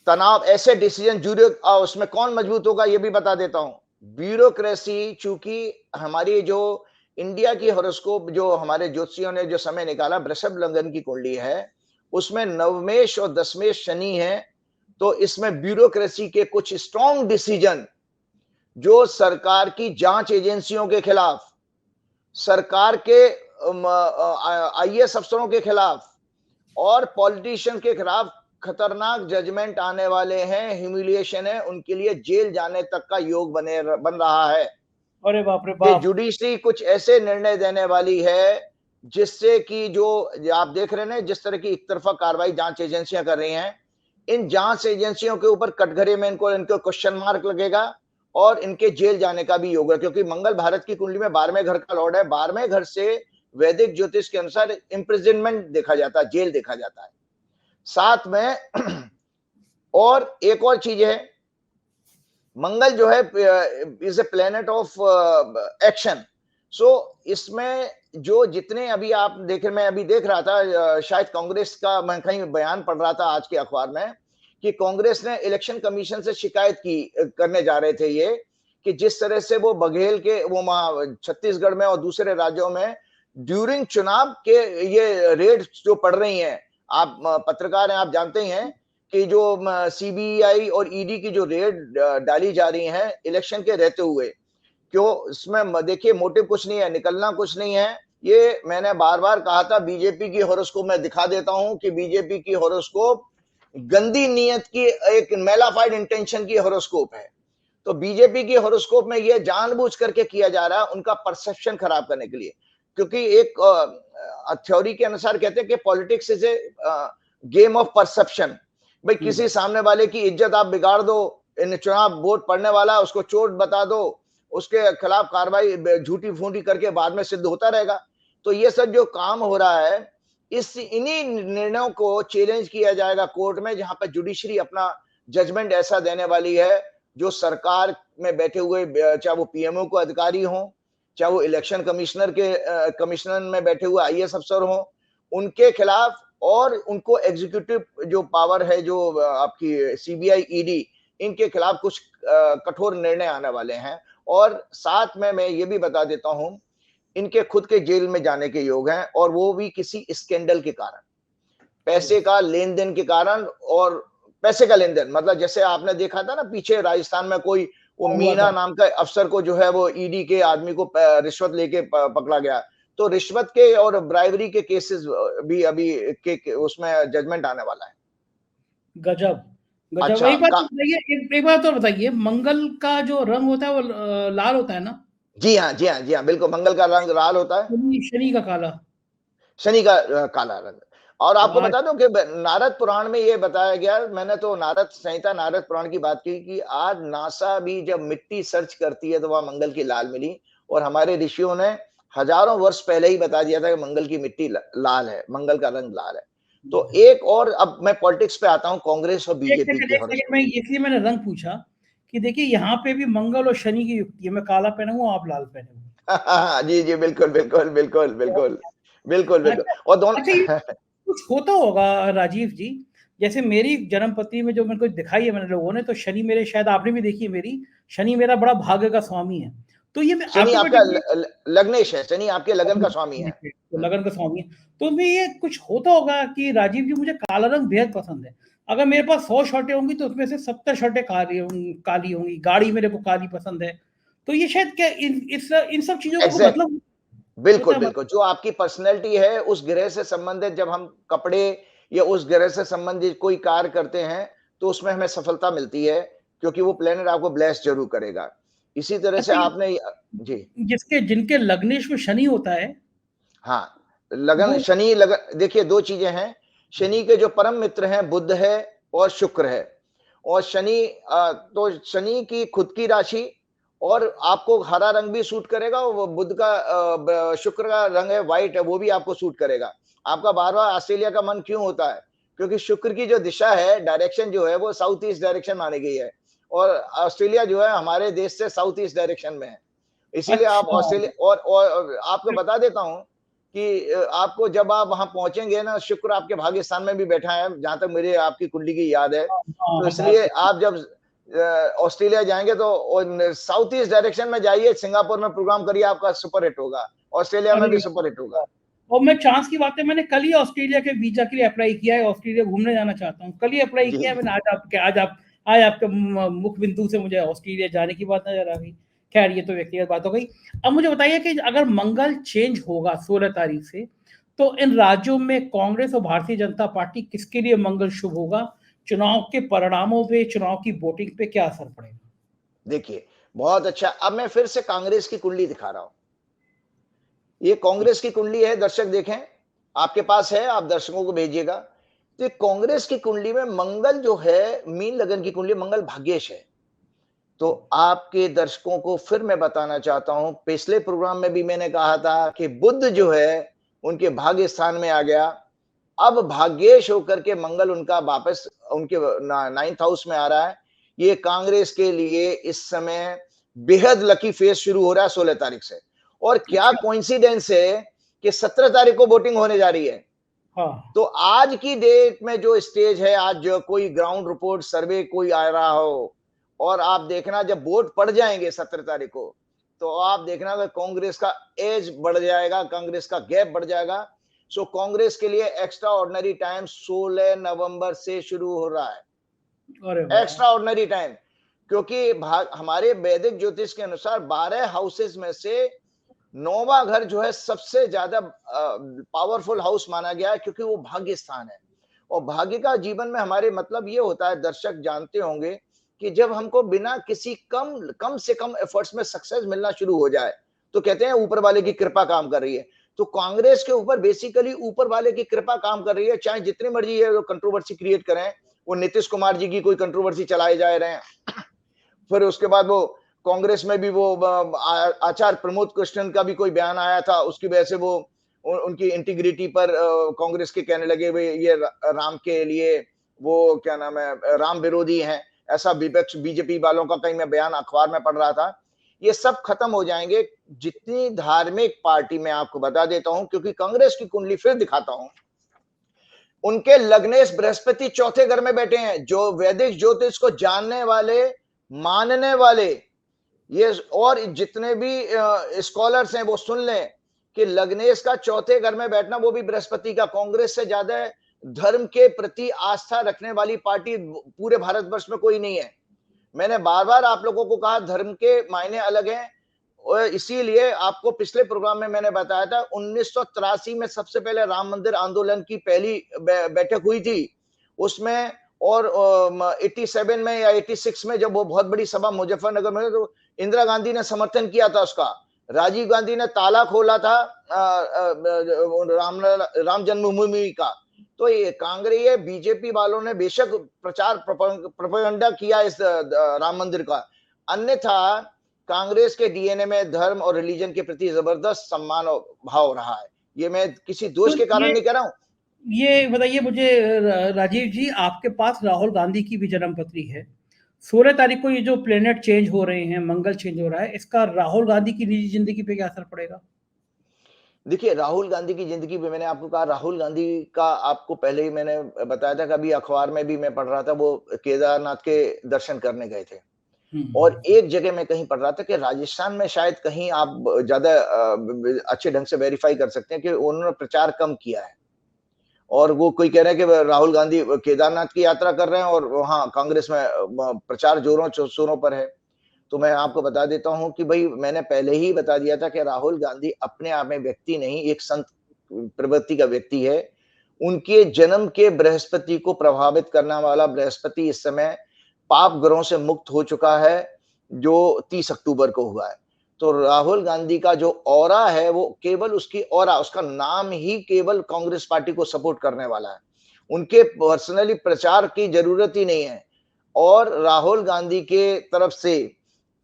तनाव, ऐसे डिसीजन उसमें कौन मजबूत होगा ये भी बता देता हूं। ब्यूरोक्रेसी, चूंकि हमारी जो इंडिया की हॉरोस्कोप, जो हमारे ज्योतिषियों ने जो समय निकाला, वृषभ लग्न की कुंडली है, उसमें नवमेश और दशमेश शनि है। तो इसमें ब्यूरोक्रेसी के कुछ स्ट्रॉन्ग डिसीजन, जो सरकार की जांच एजेंसियों के खिलाफ, सरकार के आईएएस अफसरों के खिलाफ और पॉलिटिशियन के खिलाफ खतरनाक जजमेंट आने वाले हैं। ह्यूमिलिएशन है, उनके लिए जेल जाने तक का योग बन रहा है। अरे बाप रे कि बाप। जुडिशरी कुछ ऐसे निर्णय देने वाली है जिससे कि जो आप देख रहे हैं, जिस तरह की एक तरफा कार्रवाई जांच एजेंसियां कर रही हैं, इन जांच एजेंसियों के ऊपर कटघरे में इनको क्वेश्चन मार्क लगेगा और इनके जेल जाने का भी योग है। क्योंकि मंगल भारत की कुंडली में 12वें घर का लॉर्ड है। 12वें घर से वैदिक ज्योतिष के अनुसार इम्प्रिजनमेंट देखा जाता है, जेल देखा जाता है। साथ में और एक और चीज है, मंगल जो है is a planet of action. So इसमें जो जितने अभी आप देखे, मैं अभी देख रहा था, शायद कांग्रेस का, मैं कहीं बयान पढ़ रहा था आज के अखबार में, कि कांग्रेस ने इलेक्शन कमीशन से शिकायत करने जा रहे थे ये, कि जिस तरह से वो बघेल के वो छत्तीसगढ़ में और दूसरे राज्यों में ड्यूरिंग चुनाव के ये रेड जो पड़ रही हैं, आप पत्रकार हैं, आप जानते ही हैं कि जो सीबीआई और ईडी की जो रेड डाली जा रही है इलेक्शन के रहते हुए, क्यों, इसमें देखिए मोटिव कुछ नहीं है, निकलना कुछ नहीं है। ये मैंने बार बार कहा था, बीजेपी की हॉरोस्कोप मैं दिखा देता हूं कि बीजेपी की हॉरोस्कोप गंदी नीयत की, एक मेलाफाइड इंटेंशन की हॉरोस्कोप है। तो बीजेपी की हॉरोस्कोप में ये जानबूझ करके किया जा रहा है उनका परसेप्शन खराब करने के लिए। क्योंकि एक थ्योरी के अनुसार कहते हैं कि politics is a game of perception. भाई किसी सामने वाले की इज्जत आप बिगाड़ दो, इन चुनाव वोट पड़ने वाला उसको चोट बता दो, उसके खिलाफ कार्रवाई झूठी फूटी करके बाद में सिद्ध होता रहेगा। तो ये सब जो काम हो रहा है, इन्हीं निर्णयों को चैलेंज किया जाएगा कोर्ट में, जहां पर जुडिशरी अपना जजमेंट ऐसा देने वाली है जो सरकार में बैठे हुए, चाहे वो पीएमओ को अधिकारी हों, चाहे वो इलेक्शन कमिश्नर में बैठे हुए आईएएस अफसर हों, उनके खिलाफ, और उनको एग्जीक्यूटिव जो पावर है, जो आपकी सीबीआई, ईडी, इनके खिलाफ कुछ कठोर निर्णय आने वाले हैं। और साथ में मैं ये भी बता देता हूं, इनके खुद के जेल में जाने के योग हैं, और वो भी किसी स्कैंडल के कारण, पैसे का लेन देन के कारण। और पैसे का लेन देन मतलब जैसे आपने देखा था ना पीछे राजस्थान में, कोई वो हुआ मीना था। नाम का अफसर को जो है वो ईडी के आदमी को रिश्वत लेके पकड़ा गया। तो रिश्वत के और ब्राइबरी के केसेस भी अभी के उसमें जजमेंट आने वाला है। गजब, गजब। अच्छा एक बात तो बताइए, एक बात तो बताइए, मंगल का जो रंग होता है वो लाल होता है ना? जी हाँ, जी हाँ, जी हाँ, बिल्कुल, मंगल का रंग लाल होता है, शनि का काला। शनि का काला रंग। और तो आपको आज बता दूं कि नारद पुराण में ये बताया गया, मैंने तो नारद संहिता, नारद पुराण की बात की, कि आज नासा भी जब मिट्टी सर्च करती है तो वहां मंगल की लाल मिली, और हमारे ऋषियों ने हजारों वर्ष पहले ही बता दिया था कि मंगल की मिट्टी लाल है, मंगल का रंग लाल है। तो एक और, अब मैं पॉलिटिक्स पे आता हूँ, कांग्रेस और बीजेपी की। एक सेकंड में, इसलिए मैंने रंग पूछा कि देखिए यहाँ पे भी मंगल और शनि की युक्ति है। मैं काला पहना हूँ, आप लाल पहने हुए। जी जी, बिल्कुल बिल्कुल बिल्कुल बिल्कुल बिल्कुल बिल्कुल। अच्छा, और अच्छा, ये दोनों कुछ होता होगा राजीव जी। जैसे मेरी जन्मपत्री में जो मेरे को दिखाई है मैंने लोगों ने, तो शनि मेरे, शायद आपने भी देखी है मेरी, शनि मेरा बड़ा भाग्य का स्वामी है। तो ये मैं शनि आपका ऑटोमेटिकली लग्नेश है, शनि आपके लगन का स्वामी है। तो लगन का स्वामी है। तो मैं ये कुछ होता होगा कि राजीव जी मुझे काला रंग बेहद पसंद है। अगर मेरे पास 100 शर्टें होंगी तो उसमें से 70 शर्टें काली होंगी। गाड़ी मेरे को काली पसंद है। तो ये शायद क्या इन सब चीजों का कोई एग्जैक्ट, मतलब बिल्कुल होता है? बिल्कुल, जो आपकी पर्सनैलिटी है उस ग्रह से संबंधित, जब हम कपड़े या उस ग्रह से संबंधित कोई कार्य करते हैं तो उसमें हमें सफलता मिलती है, क्योंकि वो प्लेनेट आपको ब्लेस जरूर करेगा। इसी तरह से अच्छा, आपने, जी जिसके जिनके लग्नेश में शनि होता है हाँ, लगन वो शनि लगन, देखिए दो चीजें हैं। शनि के जो परम मित्र हैं बुध है और शुक्र है। और शनि, तो शनि की खुद की राशि, और आपको हरा रंग भी सूट करेगा, और वो बुध का शुक्र का रंग है व्हाइट है, वो भी आपको सूट करेगा। आपका बार बार ऑस्ट्रेलिया का मन क्यों होता है? क्योंकि शुक्र की जो दिशा है, डायरेक्शन जो है, वो साउथ ईस्ट डायरेक्शन मानी गई है, और ऑस्ट्रेलिया जो है हमारे देश से साउथ ईस्ट डायरेक्शन में है। इसीलिए आप अच्छा, ऑस्ट्रेलिया, और आपको बता देता हूं कि आपको जब आप वहां पहुंचेंगे ना, शुक्र आपके भाग्य स्थान में भी बैठा है, जहां तक मुझे आपकी कुंडली की याद है। हाँ, तो हाँ, बात इसलिए सही आप जब ऑस्ट्रेलिया जाएंगे तो साउथ ईस्ट डायरेक्शन में जाइए, सिंगापुर में प्रोग्राम करिए, आपका सुपर हिट होगा, ऑस्ट्रेलिया है। में भी अरे सुपर हिट होगा। और मैं चांस की बात है, मैंने कल ही ऑस्ट्रेलिया के वीजा के लिए अप्लाई किया है। ऑस्ट्रेलिया घूमने जाना चाहता हूँ। कल ही अप्लाई जी किया है जी, मैंने। आज आपके मुख्य बिंदु से मुझे ऑस्ट्रेलिया जाने की बात नजर आ गई। खैर, ये तो व्यक्तिगत बात हो गई। अब मुझे बताइए कि अगर मंगल चेंज होगा 16 तारीख से, तो इन राज्यों में कांग्रेस और भारतीय जनता पार्टी किसके लिए मंगल शुभ होगा? चुनाव के परिणामों पे, चुनाव की वोटिंग पे क्या असर पड़ेगा? देखिए, बहुत अच्छा। अब मैं फिर से कांग्रेस की कुंडली दिखा रहा हूं। ये कांग्रेस की कुंडली है, दर्शक देखें, आपके पास है, आप दर्शकों को भेजिएगा। तो कांग्रेस की कुंडली में मंगल जो है, मीन लगन की कुंडली, मंगल भाग्येश है। तो आपके दर्शकों को फिर मैं बताना चाहता हूं, पिछले प्रोग्राम में भी मैंने कहा था कि बुध जो है उनके भाग्य स्थान में आ गया। अब भाग्येश होकर के मंगल उनका वापस उनके 9th हाउस में आ रहा है। ये कांग्रेस के लिए इस समय बेहद लकी फेज शुरू हो रहा है 16 तारीख से। और क्या अच्छा। कोइंसिडेंस है कि 17 तारीख को वोटिंग होने जा रही है। हाँ। तो आज की डेट में जो स्टेज है, आज जो कोई ग्राउंड रिपोर्ट सर्वे कोई आ रहा हो, और आप देखना जब वोट पड़ जाएंगे 17 तारीख को, तो आप देखना कि कांग्रेस का एज बढ़ जाएगा, कांग्रेस का गैप बढ़ जाएगा। सो कांग्रेस के लिए एक्स्ट्रा ऑर्डिनरी टाइम 16 नवंबर से शुरू हो रहा है। अरे वाह। एक्स्ट्रा ऑर्डिनरी टाइम, क्योंकि हमारे वैदिक ज्योतिष के अनुसार 12 हाउसेस में से 9वां घर जो है सबसे ज्यादा पावरफुल हाउस माना गया है, क्योंकि वो भाग्य स्थान है। और भाग्य का जीवन में हमारे मतलब ये होता है, दर्शक जानते होंगे, कि जब हमको बिना किसी कम कम से कम एफर्ट्स में सक्सेस मिलना शुरू हो जाए, तो कहते हैं ऊपर वाले की कृपा काम कर रही है। तो कांग्रेस के ऊपर बेसिकली ऊपर वाले की कृपा काम कर रही है, चाहे जितनी मर्जी है कंट्रोवर्सी क्रिएट करें। वो नीतीश कुमार जी की कोई कंट्रोवर्सी चलाए जा रहे हैं, फिर उसके बाद वो कांग्रेस में भी वो आचार्य प्रमोद कृष्णन का भी कोई बयान आया था, उसकी वजह से वो उनकी इंटीग्रिटी पर कांग्रेस के कहने लगे, वे ये राम के लिए वो क्या नाम है, राम विरोधी हैं, ऐसा विपक्ष बीजेपी वालों का कहीं मैं बयान अखबार में पढ़ रहा था। ये सब खत्म हो जाएंगे। जितनी धार्मिक पार्टी, मैं आपको बता देता हूं, क्योंकि कांग्रेस की कुंडली फिर दिखाता हूं, उनके लग्नेश बृहस्पति चौथे घर में बैठे हैं। जो वैदिक ज्योतिष को जानने वाले, मानने वाले, ये और जितने भी स्कॉलर्स हैं वो सुन लें कि लग्नेश का चौथे घर में बैठना, वो भी बृहस्पति का, कांग्रेस से ज्यादा धर्म के प्रति आस्था रखने वाली पार्टी पूरे भारतवर्ष में कोई नहीं है। मैंने बार बार आप लोगों को कहा धर्म के मायने अलग हैं, और इसीलिए आपको पिछले प्रोग्राम में मैंने बताया था 1983 में सबसे पहले राम मंदिर आंदोलन की पहली बैठक हुई थी उसमें, और 87 में या 86 में जब वो बहुत बड़ी सभा मुजफ्फरनगर में, तो इंदिरा गांधी ने समर्थन किया था उसका। राजीव गांधी ने ताला खोला था राम जन्मभूमि का। तो ये कांग्रेस बीजेपी वालों ने बेशक प्रचार प्रोपेगेंडा किया इस राम मंदिर का, अन्यथा कांग्रेस के डीएनए में धर्म और रिलीजन के प्रति जबरदस्त सम्मान और भाव रहा है। ये मैं किसी दोष के कारण नहीं कह रहा हूं। ये बताइए मुझे राजीव जी, आपके पास राहुल गांधी की भी जन्मपत्री है। 16 तारीख को ये जो प्लेनेट चेंज हो रहे हैं, मंगल चेंज हो रहा है, इसका राहुल गांधी की निजी जिंदगी पे क्या असर पड़ेगा? देखिए, राहुल गांधी की जिंदगी पे मैंने आपको कहा, राहुल गांधी का आपको पहले ही मैंने बताया था, कभी अखबार में भी मैं पढ़ रहा था, वो केदारनाथ के दर्शन करने गए थे। और एक जगह मैं कहीं पढ़ रहा था कि राजस्थान में शायद कहीं, आप ज्यादा अच्छे ढंग से वेरीफाई कर सकते हैं, कि उन्होंने प्रचार कम किया है। और वो कोई कह रहे हैं कि राहुल गांधी केदारनाथ की यात्रा कर रहे हैं और वहां कांग्रेस में प्रचार जोरों शोरों पर है। तो मैं आपको बता देता हूं कि भाई, मैंने पहले ही बता दिया था कि राहुल गांधी अपने आप में व्यक्ति नहीं, एक संत प्रवृत्ति का व्यक्ति है। उनके जन्म के बृहस्पति को प्रभावित करने वाला बृहस्पति इस समय पाप ग्रहों से मुक्त हो चुका है, जो 30 अक्टूबर को हुआ है। तो राहुल गांधी का जो ऑरा है, वो केवल उसकी ऑरा, उसका नाम ही केवल कांग्रेस पार्टी को सपोर्ट करने वाला है। उनके पर्सनली प्रचार की जरूरत ही नहीं है। और राहुल गांधी के तरफ से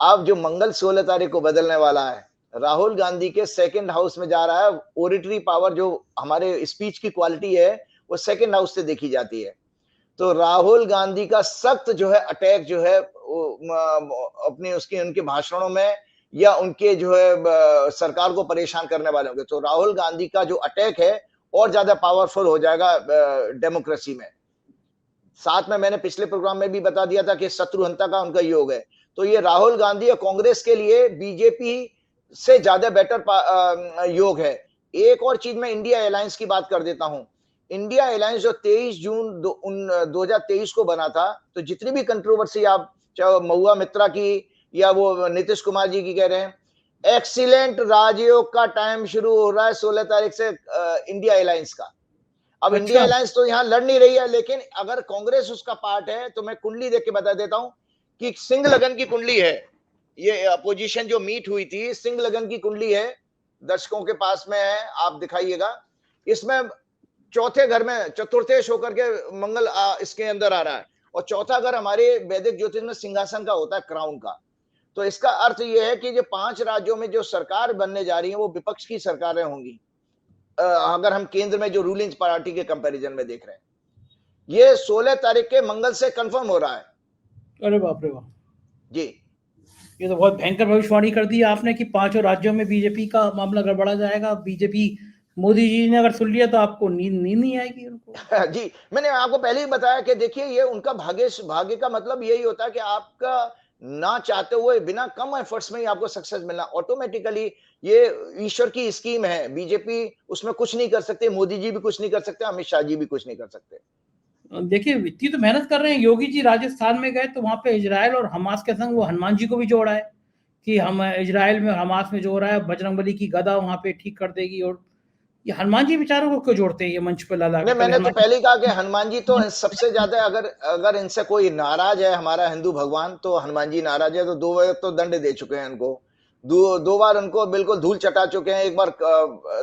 अब जो मंगल 16 तारीख को बदलने वाला है, राहुल गांधी के सेकंड हाउस में जा रहा है। ओरिटरी पावर, जो हमारे स्पीच की क्वालिटी है, वो सेकंड हाउस से देखी जाती है। तो राहुल गांधी का सख्त जो है अटैक जो है अपने उसके उनके भाषणों में, या उनके जो है सरकार को परेशान करने वाले होंगे, तो राहुल गांधी का जो अटैक है और ज्यादा पावरफुल हो जाएगा डेमोक्रेसी में। साथ में मैंने पिछले प्रोग्राम में भी बता दिया था कि शत्रुहंता का उनका योग है। तो ये राहुल गांधी और कांग्रेस के लिए बीजेपी से ज्यादा बेटर योग है। एक और चीज, मैं इंडिया अलायंस की बात कर देता हूं। इंडिया अलायंस जो 23 जून 2023 को बना था, तो जितनी भी कंट्रोवर्सी, आप चाहे महुआ मित्रा की या वो नीतीश कुमार जी की कह रहे हैं, एक्सीलेंट राजयोग का टाइम शुरू हो रहा है 16 तारीख से इंडिया अलायंस का। अब अच्छा। इंडिया अलायंस तो यहां लड़ नहीं रही है, लेकिन अगर कांग्रेस उसका पार्ट है, तो मैं कुंडली देख के बता देता हूं कि सिंह लगन की कुंडली है। ये अपोजिशन जो मीट हुई थी, सिंह लगन की कुंडली है, दर्शकों के पास में है, आप दिखाइएगा। इसमें चौथे घर में चतुर्थेश होकर के मंगल इसके अंदर आ रहा है, और चौथा घर हमारे वैदिक ज्योतिष में सिंहासन का होता है, क्राउन का। तो इसका अर्थ यह है कि जो 5 राज्यों में जो सरकार बनने जा रही है, वो विपक्ष की सरकारें होंगी, अगर हम केंद्र में जो रूलिंग पार्टी के कंपैरिजन में देख रहे हैं। ये 16 तारीख के मंगल से कंफर्म हो रहा है। अरे बाप रे बाप जी, ये तो बहुत भयंकर भविष्यवाणी कर दी आपने कि 5 राज्यों में बीजेपी का मामला गड़बड़ा जाएगा। बीजेपी, मोदी जी ने अगर सुन लिया तो आपको नींद नहीं आएगी उनको। जी, मैंने आपको पहले ही बताया कि देखिए, ये उनका भाग्य का मतलब यही होता है कि आपका ना चाहते हुए, बिना कम एफर्ट्स में ही आपको सक्सेस मिलना ऑटोमेटिकली। ये ईश्वर की स्कीम है, बीजेपी उसमें कुछ नहीं कर सकते, मोदी जी भी कुछ नहीं कर सकते, अमित शाह जी भी कुछ नहीं कर सकते। देखिए, इतनी तो मेहनत कर रहे हैं। योगी जी राजस्थान में गए तो वहां पे इजराइल और हमास के संग वो हनुमान जी को भी जोड़ा है कि हम इजराइल में और हमास में जोड़ा है, बजरंगबली की गदा वहां पे ठीक कर देगी। और ये हनुमान जी बेचारों को क्यों जोड़ते हैं ये मंच पे ला ला के? मैंने तो पहले ही कहा कि हनुमान जी तो सबसे ज्यादा, अगर इनसे कोई नाराज है हमारा हिंदू भगवान, तो हनुमान जी नाराज है। तो 2 बार तो दंड दे चुके हैं उनको, दो बार उनको बिल्कुल धूल चटा चुके हैं। एक बार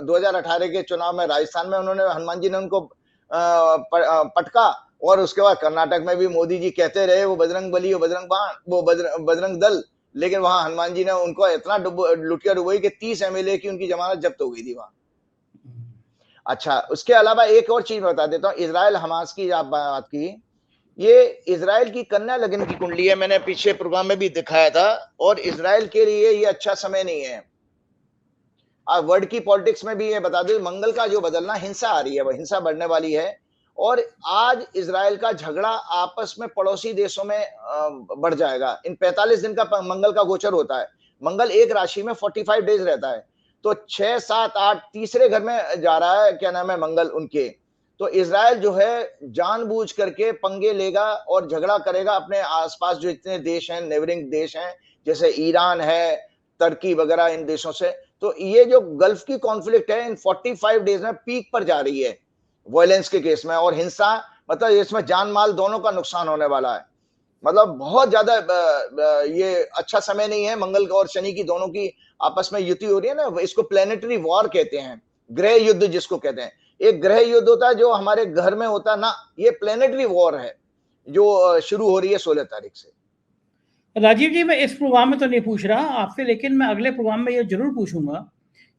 2018 के चुनाव में राजस्थान में उन्होंने, हनुमान जी ने उनको पटका, और उसके बाद कर्नाटक में भी मोदी जी कहते रहे वो बजरंग बली, वो बजरंग बाण, वो बजरंग दल, लेकिन वहां हनुमान जी ने उनको इतना लुटिया डुबोई कि 30 एमएलए की उनकी जमानत जब्त हो गई थी वहां। अच्छा, उसके अलावा एक और चीज बता देता हूँ, इजराइल हमास की आप बात की, ये इजराइल की कन्या लगन की कुंडली है, मैंने पीछे प्रोग्राम में भी दिखाया था, और इजराइल के लिए ये अच्छा समय नहीं है। वर्ल्ड की पॉलिटिक्स में भी ये बता दूं, मंगल का जो बदलना, हिंसा आ रही है, वह हिंसा बढ़ने वाली है। और आज इजराइल का झगड़ा आपस में पड़ोसी देशों में बढ़ जाएगा। इन 45 दिन का मंगल का गोचर होता है। मंगल एक राशि में 45 डेज रहता है, तो 6, 7, 8 तीसरे घर में जा रहा है, क्या नाम है, मंगल उनके। तो इजराइल जो है जानबूझ करके पंगे लेगा और झगड़ा करेगा अपने आसपास जो इतने देश हैं, नेबरिंग देश हैं, जैसे ईरान है, तुर्की वगैरह, इन देशों से। तो ये जो गल्फ की कॉन्फ्लिक्ट है, इन 45 डेज में पीक पर जा रही है वायलेंस के केस में, और हिंसा, मतलब इसमें जान माल दोनों का नुकसान होने वाला है। मतलब बहुत ज्यादा ये अच्छा समय नहीं है। मंगल और शनि की दोनों की आपस में युति हो रही है ना, इसको प्लेनेटरी वॉर कहते हैं, ग्रह युद्ध जिसको कहते हैं। एक ग्रह युद्ध होता है जो हमारे घर में होता है ना, ये प्लेनेटरी वॉर है जो शुरू हो रही है 16 तारीख से। राजीव जी, मैं इस प्रोग्राम में तो नहीं पूछ रहा आपसे, लेकिन मैं अगले प्रोग्राम में ये जरूर पूछूंगा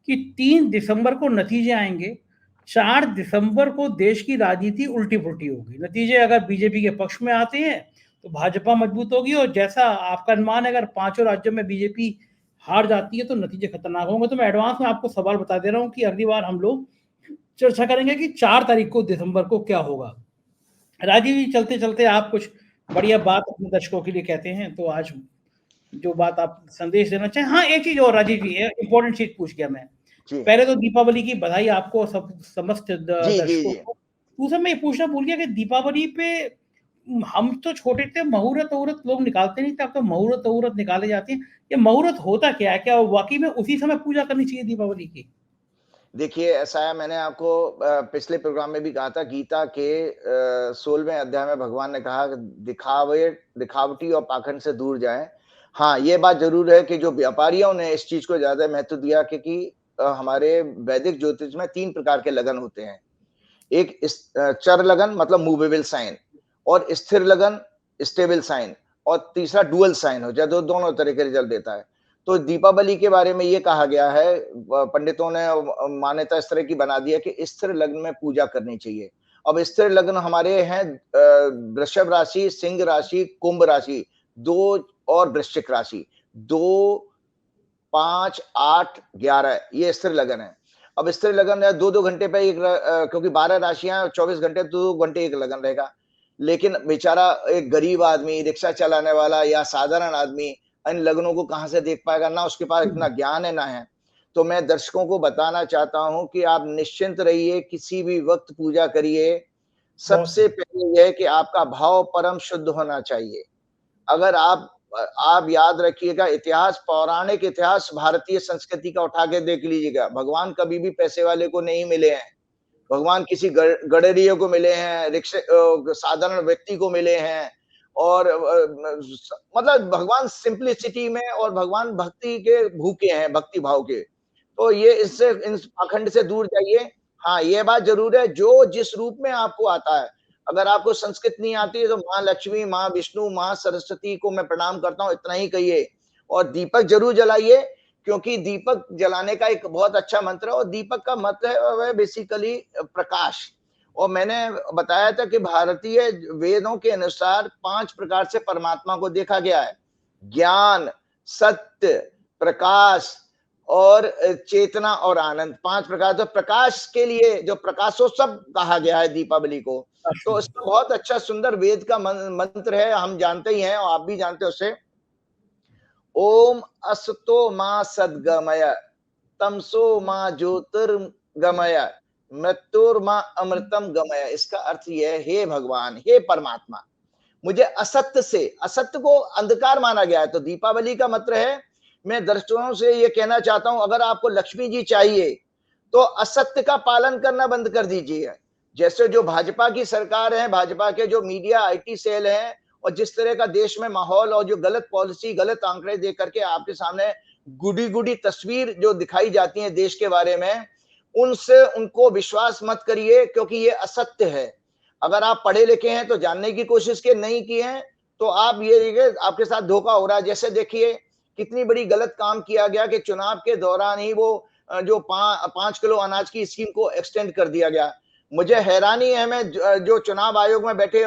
कि 3 दिसंबर को नतीजे आएंगे, 4 दिसंबर को देश की राजनीति उल्टी पुल्टी होगी। नतीजे अगर बीजेपी के पक्ष में आते हैं तो भाजपा मजबूत होगी, और जैसा आपका अनुमान है, अगर 5 राज्यों में बीजेपी हार जाती है तो नतीजे खतरनाक होंगे। तो मैं एडवांस में आपको सवाल बता दे रहा हूँ कि अगली बार हम लोग चर्चा करेंगे कि 4 तारीख को दिसंबर को क्या होगा। राजीव जी, चलते चलते आप कुछ बढ़िया बात अपने दर्शकों के लिए कहते हैं, तो आज जो बात आप संदेश देना चाहें। हाँ, एक चीज और राजीव जी, इंपॉर्टेंट चीज पूछ गया मैं। जी पहले तो दीपावली की बधाई आपको, सब समस्त जी जी दर्शकों जी। को। दूसरा मैं ये पूछना भूल गया कि दीपावली पे हम तो छोटे थे, मुहूर्त वहूर्त लोग निकालते नहीं थे, अब तो मुहूर्त वहूर्त निकाले जाते हैं। ये मुहूर्त होता क्या है? क्या वाकई में उसी समय पूजा करनी चाहिए दीपावली की? देखिए, ऐसा है, मैंने आपको पिछले प्रोग्राम में भी कहा था, गीता के 16वें अध्याय में भगवान ने कहा, दिखावटी और पाखंड से दूर जाएं। हाँ, ये बात जरूर है कि जो व्यापारियों ने इस चीज को ज्यादा महत्व दिया, क्योंकि हमारे वैदिक ज्योतिष में 3 प्रकार के लगन होते हैं। एक चर लगन, मतलब मूवेबल साइन, और स्थिर लगन, स्टेबल साइन, और तीसरा डुअल साइन हो जाए, दोनों तरह के रिजल्ट देता है। तो दीपावली के बारे में ये कहा गया है, पंडितों ने मान्यता इस तरह की बना दी है कि स्थिर लग्न में पूजा करनी चाहिए। अब स्थिर लग्न हमारे हैं वृषभ राशि, सिंह राशि, कुंभ राशि, 2 और वृश्चिक राशि, 2, 5, 8, 11, ये स्थिर लगन है। अब स्थिर लगन है 2-2 घंटे पे एक, क्योंकि 12 राशियां 24 घंटे, 2 घंटे एक लगन रहेगा। लेकिन बेचारा एक गरीब आदमी, रिक्शा चलाने वाला या साधारण आदमी इन लगनों को कहां से देख पाएगा? ना उसके पास इतना ज्ञान है, ना है। तो मैं दर्शकों को बताना चाहता हूं कि आप निश्चिंत रहिए, किसी भी वक्त पूजा करिए। सबसे पहले यह है कि आपका भाव परम शुद्ध होना चाहिए। अगर आप याद रखिएगा, इतिहास, पौराणिक इतिहास भारतीय संस्कृति का उठा के देख लीजिएगा, भगवान कभी भी पैसे वाले को नहीं मिले हैं। भगवान किसी गडरिये को मिले हैं, साधारण व्यक्ति को मिले हैं, और मतलब भगवान सिंपलिसिटी में, और भगवान भक्ति के भूखे हैं, भक्ति भाव के। तो ये इससे, इन पाखंड से दूर जाइए। हाँ, ये बात जरूर है, जो जिस रूप में आपको आता है। अगर आपको संस्कृत नहीं आती है तो माँ लक्ष्मी, माँ विष्णु, माँ सरस्वती को मैं प्रणाम करता हूँ, इतना ही कहिए। और दीपक जरूर जलाइए, क्योंकि दीपक जलाने का एक बहुत अच्छा मंत्र है, और दीपक का मतलब है बेसिकली प्रकाश। और मैंने बताया था कि भारतीय वेदों के अनुसार 5 प्रकार से परमात्मा को देखा गया है: ज्ञान, सत्य, प्रकाश, और चेतना और आनंद। 5 प्रकार। तो प्रकाश के लिए जो प्रकाशोत्सव कहा गया है दीपावली को, तो इसका बहुत अच्छा सुंदर वेद का मंत्र है, हम जानते ही हैं और आप भी जानते हो उसे। ओम असतो मा सद्गमय, तमसो मा ज्योतिर्गमय, मृत्युर्मा अमृतम गमय। इसका अर्थ यह है, हे भगवान, हे परमात्मा, मुझे असत्य से, असत्य को अंधकार माना गया है। तो दीपावली का मंत्र है, मैं दर्शकों से ये कहना चाहता हूं, अगर आपको लक्ष्मी जी चाहिए तो असत्य का पालन करना बंद कर दीजिए। जैसे जो भाजपा की सरकार है, भाजपा के जो मीडिया आईटी सेल है, और जिस तरह का देश में माहौल, और जो गलत पॉलिसी, गलत आंकड़े देख करके आपके सामने गुडी गुडी तस्वीर जो दिखाई जाती है देश के बारे में, उनसे उनको विश्वास मत करिए, क्योंकि ये असत्य है। अगर आप पढ़े लिखे हैं तो जानने की कोशिश के, नहीं की है तो आप ये आपके साथ धोखा हो रहा है। जैसे देखिए, कितनी बड़ी गलत काम किया गया कि चुनाव के दौरान ही वो जो 5 किलो अनाज की स्कीम को एक्सटेंड कर दिया गया। मुझे हैरानी है, मैं जो चुनाव आयोग में बैठे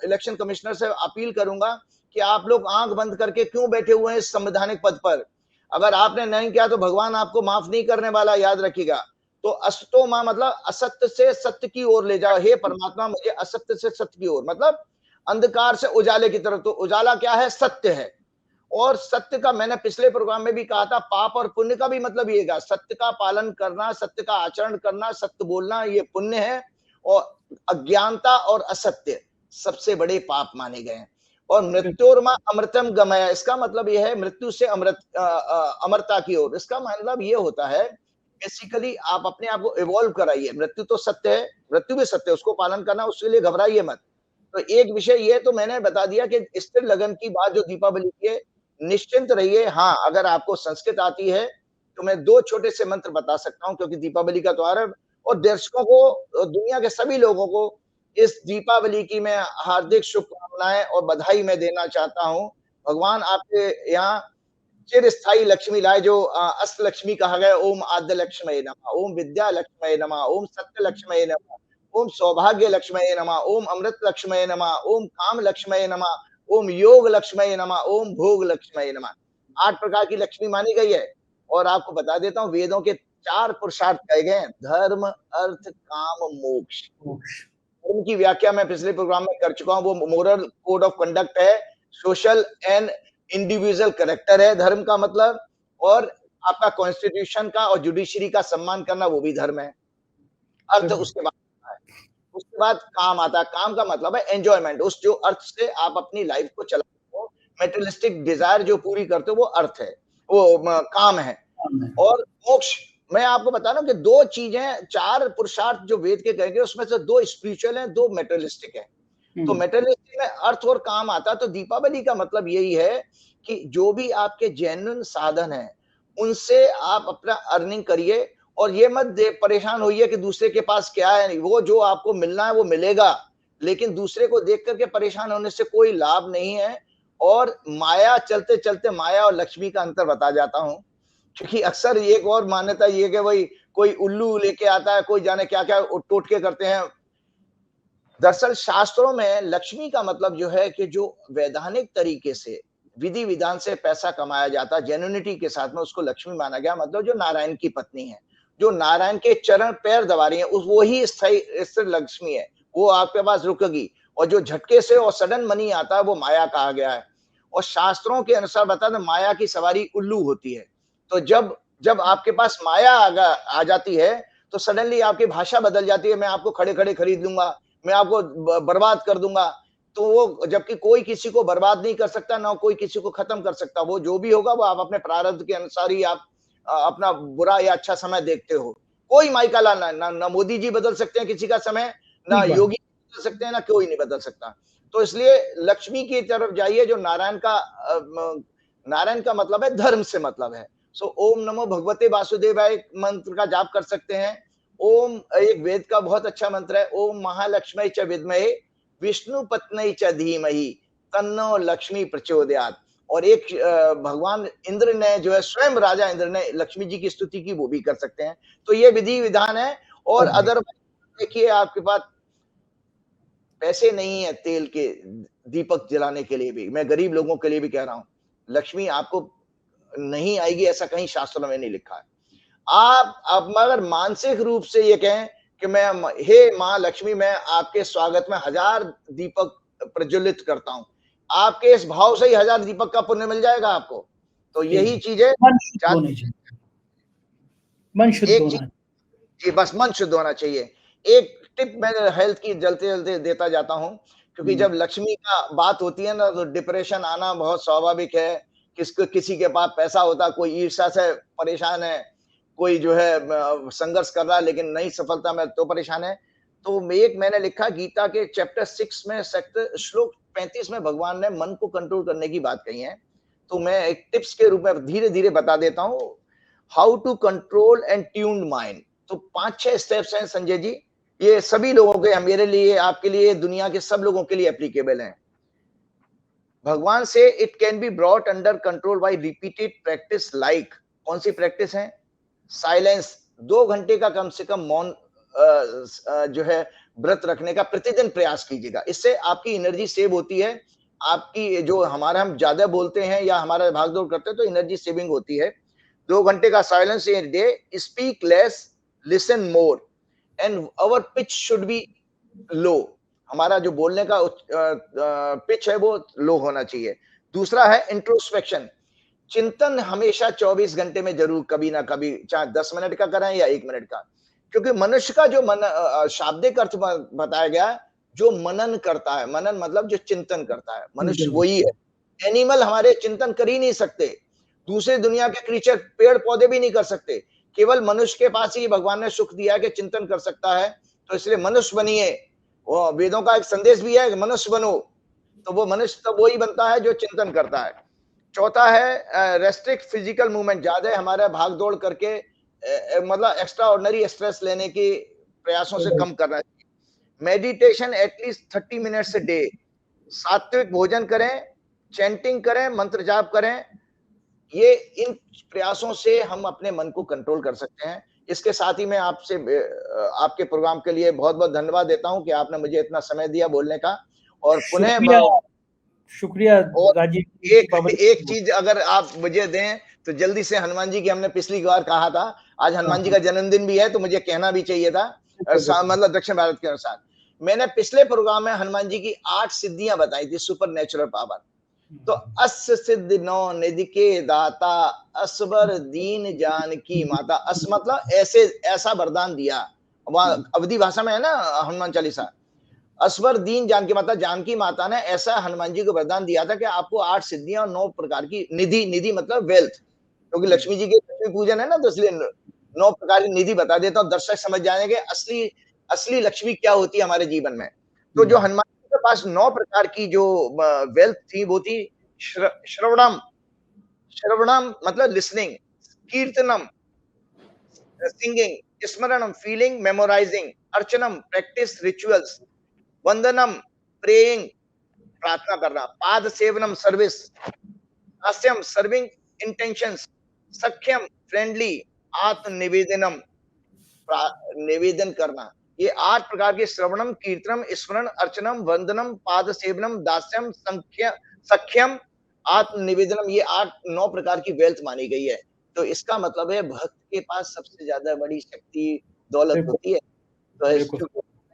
इलेक्शन कमिश्नर से अपील करूंगा कि आप लोग आंख बंद करके क्यों बैठे हुए हैं इस संवैधानिक पद पर। अगर आपने नहीं किया तो भगवान आपको माफ नहीं करने वाला, याद रखिएगा। तो असतो मां मतलब असत्य से सत्य की ओर ले जाओ, हे परमात्मा मुझे असत्य से सत्य की ओर, मतलब अंधकार से उजाले की तरफ। तो उजाला क्या है? सत्य है। और सत्य का, मैंने पिछले प्रोग्राम में भी कहा था, पाप और पुण्य का भी मतलब ये है, सत्य का पालन करना, सत्य का आचरण करना, सत्य बोलना, ये पुण्य है। और अज्ञानता और असत्य सबसे बड़े पाप माने गए हैं। और मृत्योर्मा अमृतम गमय, इसका मतलब यह है मृत्यु से अमरता की ओर। इसका मतलब ये होता है बेसिकली आप अपने आप को इवॉल्व कराइए। मृत्यु तो सत्य है, मृत्यु भी सत्य है, उसको पालन करना, उसके लिए घबराइए मत। तो एक विषय ये तो मैंने बता दिया कि स्थिर लगन की बात जो दीपावली की है, निश्चिंत रहिए। हाँ, अगर आपको संस्कृत आती है तो मैं 2 छोटे से मंत्र बता सकता हूँ, क्योंकि दीपावली का त्योहार है। और दर्शकों को, दुनिया के सभी लोगों को इस दीपावली की मैं हार्दिक शुभकामनाएं और बधाई मैं देना चाहता हूँ। भगवान आपके यहाँ चिरस्थायी लक्ष्मी लाए, जो अष्ट लक्ष्मी कहा गया। ओम आद्य लक्ष्मये नमः, ओम विद्या लक्ष्मये नमः, ओम सत्य लक्ष्मये नमः, ओम सौभाग्य लक्ष्मये नमः, ओम अमृत लक्ष्मये नमः, ओम काम लक्ष्मये नमः, ओम योग लक्ष्मये नमः, ओम भोग लक्ष्मये नमः। 8 प्रकार की लक्ष्मी मानी गई है। और आपको बता देता हूँ, वेदों के 4 पुरुषार्थ कहे गए हैं, धर्म, अर्थ, काम, मोक्ष। धर्म की व्याख्या मैं पिछले प्रोग्राम में कर चुका हूँ, वो मोरल कोड ऑफ कंडक्ट है, सोशल एंड इंडिविजुअल कैरेक्टर है धर्म का मतलब। और आपका कॉन्स्टिट्यूशन का और जुडिशरी का सम्मान करना, वो भी धर्म है। अर्थ उसके बाद आता है। उसके बाद काम आता है। काम का मतलब है एंजॉयमेंट, उस जो अर्थ से आप अपनी लाइफ को चलाते हो, मेटेरियलिस्टिक डिजायर जो पूरी करते हो, वो अर्थ है, वो काम है। और मोक्ष, मैं आपको बता रहा हूं कि 2 चीजें, 4 पुरुषार्थ जो वेद के कहेंगे, उसमें से 2 स्पिरिचुअल हैं, 2 मेटेरियलिस्टिक हैं। तो मेटेरियलिस्टिक में अर्थ और काम आता है। तो दीपावली का मतलब यही है कि जो भी आपके जेन्युइन साधन है, उनसे आप अपना अर्निंग करिए। और ये मत परेशान होइए कि दूसरे के पास क्या है। वो जो आपको मिलना है वो मिलेगा, लेकिन दूसरे को देख करके परेशान होने से कोई लाभ नहीं है। और माया, चलते चलते माया और लक्ष्मी का अंतर बता जाता हूं, क्योंकि अक्सर एक और मान्यता ये कि भाई कोई उल्लू लेके आता है, कोई जाने क्या क्या टोटके करते हैं। दरअसल शास्त्रों में लक्ष्मी का मतलब जो है कि जो वैधानिक तरीके से, विधि विधान से पैसा कमाया जाता, जेन्युइनिटी के साथ में, उसको लक्ष्मी माना गया। मतलब जो नारायण की पत्नी है, जो नारायण के चरण पैर दबा रही है, उस वो ही स्थायी स्थिर लक्ष्मी है। वो आपके पास रुकेगी। और जो झटके से और सडन मनी आता है, वो माया कहा गया है। और शास्त्रों के अनुसार बता दें, माया की सवारी उल्लू होती है। तो जब जब आपके पास माया आ जाती है, तो सडनली आपकी भाषा बदल जाती है। मैं आपको खड़े खड़े खरीद लूंगा, मैं आपको बर्बाद कर दूंगा। तो वो, जबकि कोई किसी को बर्बाद नहीं कर सकता, ना कोई किसी को खत्म कर सकता। वो जो भी होगा, वो आप अपने प्रारब्ध के अनुसार ही आप अपना बुरा या अच्छा समय देखते हो। कोई माइका ला ना मोदी जी बदल सकते हैं किसी का समय, ना योगी बदल सकते हैं, ना कोई नहीं बदल सकता। तो इसलिए लक्ष्मी की तरफ जाइए, जो नारायण का मतलब है धर्म से मतलब है। सो ओम नमो भगवते वासुदेवाय मंत्र का जाप कर सकते हैं। ओम एक वेद का बहुत अच्छा मंत्र है, ओम महालक्ष्मी च विद्महे विष्णु पत्नी च धीमहि तन्नो लक्ष्मी प्रचोदयात्। और एक भगवान इंद्र ने जो है, स्वयं राजा इंद्र ने लक्ष्मी जी की स्तुति की, वो भी कर सकते हैं। तो ये विधि विधान है। और अदरवाइज देखिए, आपके पास पैसे नहीं है तेल के दीपक जलाने के लिए भी, मैं गरीब लोगों के लिए भी कह रहा हूं, लक्ष्मी आपको नहीं आएगी, ऐसा कहीं शास्त्रों में नहीं लिखा है। आप अगर मानसिक रूप से ये कहें कि मैं, हे माँ लक्ष्मी, मैं आपके स्वागत में 1000 दीपक प्रज्वलित करता हूं, आपके इस भाव से ही 1000 दीपक का पुण्य मिल जाएगा आपको। तो यही चीजें, मन शुद्ध होना, जी बस मन शुद्ध होना चाहिए। एक टिप मैं हेल्थ की जलते जलते देता जाता हूं, क्योंकि जब लक्ष्मी का बात होती है ना, तो डिप्रेशन आना बहुत स्वाभाविक है। किसी के पास पैसा होता, कोई ईर्ष्या से परेशान है, कोई जो है संघर्ष कर रहा है लेकिन नहीं सफलता में, तो परेशान है। तो मैंने लिखा, गीता के चैप्टर 6 में श्लोक 35 में भगवान ने मन को कंट्रोल करने की बात कही है। तो मैं एक टिप्स के रूप में धीरे धीरे बता देता हूं, how to control and tuned mind. तो 5-6 स्टेप्स हैं संजय जी, ये सभी लोगों के, मेरे लिए, आपके लिए, दुनिया के सब लोगों के लिए एप्लीकेबल हैं। भगवान से it can be brought under control by repeated practice. Like कौन सी प्रैक्टिस है? साइलेंस, 2 घंटे का कम से कम मौन जो है व्रत रखने का प्रतिदिन प्रयास कीजिएगा। इससे आपकी एनर्जी सेव होती है। आपकी जो हमारा हम ज़्यादा बोलते हैं या हमारा भाग-दौड़ करते हैं तो एनर्जी सेविंग होती है। 2 घंटे का silence in day, speak less, listen more and our pitch should be low. हमारा जो बोलने का पिच है वो लो होना चाहिए। दूसरा है इंट्रोस्पेक्शन। चिंतन हमेशा 24 घंटे में जरूर कभी ना कभी, चाहे 10 मिनट का करें या 1 मिनट का, क्योंकि मनुष्य का जो शाब्दिक अर्थ बताया गया, जो मनन करता है, मनन मतलब जो चिंतन करता है, मनुष्य वही है। एनिमल हमारे चिंतन कर ही नहीं सकते, दूसरे दुनिया के क्रीचर पेड़ पौधे भी नहीं कर सकते, केवल मनुष्य के पास ही भगवान ने सुख दिया है कि चिंतन कर सकता है। तो इसलिए मनुष्य बनिए। वो वेदों का एक संदेश भी है कि मनुष्य बनो, तो वो मनुष्य तो वही बनता है जो चिंतन करता है। चौथा है रेस्ट्रिक्ट फिजिकल मूवमेंट। ज्यादा हमारा भाग दौड़ करके मतलब एक्स्ट्रा ऑर्डिनरी स्ट्रेस लेने की प्रयासों से कम करना चाहिए। Meditation at least 30 minutes a day. सात्विक भोजन करें, चैंटिंग करें, मंत्र जाप करें। ये इन प्रयासों से हम अपने मन को कंट्रोल कर सकते हैं। इसके साथ ही मैं आपसे आपके प्रोग्राम के लिए बहुत-बहुत धन्यवाद देता हूं कि आपने मुझे इतना समय दिया बोलने का। और पुनः शुक्रिया और राजीव। एक चीज अगर आप मुझे दें तो जल्दी से, हनुमान जी की हमने पिछली बार कहा था, आज हनुमान जी का जन्मदिन भी है तो मुझे कहना भी चाहिए था, मतलब दक्षिण भारत के अनुसार। मैंने पिछले प्रोग्राम में हनुमान जी की 8 सिद्धियां बताई थी, सुपर नेचुरल पावर। तो अस सिद्ध नौ निधि के दाता, असबर दीन जानकी माता। अस मतलब ऐसे, ऐसा वरदान दिया, वहां अवधी भाषा में है ना हनुमान चालीसा। असबर दीन जानकी माता, जानकी माता ने ऐसा हनुमान जी को वरदान दिया था कि आपको 8 सिद्धियां और 9 प्रकार की निधि, निधि मतलब वेल्थ, क्योंकि लक्ष्मी जी के लक्ष्मी पूजन है ना, तो इसलिए 9 प्रकार की निधि बता देता हूं, दर्शक समझ जाएंगे असली असली लक्ष्मी क्या होती है हमारे जीवन में। तो जो हनुमान जी के पास 9 प्रकार की जो वेल्थ थी वो थी श्रवणम। श्रवणम मतलब लिसनिंग, कीर्तनम सिंगिंग, स्मरणम फीलिंग मेमोराइजिंग, अर्चनम प्रैक्टिस रिचुअल्स, वंदनम प्रेइंग प्रार्थना करना, पाद सेवनम सर्विस, हास्यम सर्विंग इंटेंशंस, सख्यम फ्रेंडली, आत्म निवेदनम निवेदन करना। ये 8 प्रकार के श्रवणम, कीर्तनम, स्मरण, अर्चनम, वंदनम, पाद सेवनम, दास्यम, सख्यम, आत्म निवेदनम, ये 8-9 प्रकार की वेल्थ मानी गई है। तो इसका मतलब है भक्त के पास सबसे ज्यादा बड़ी शक्ति दौलत होती है। तो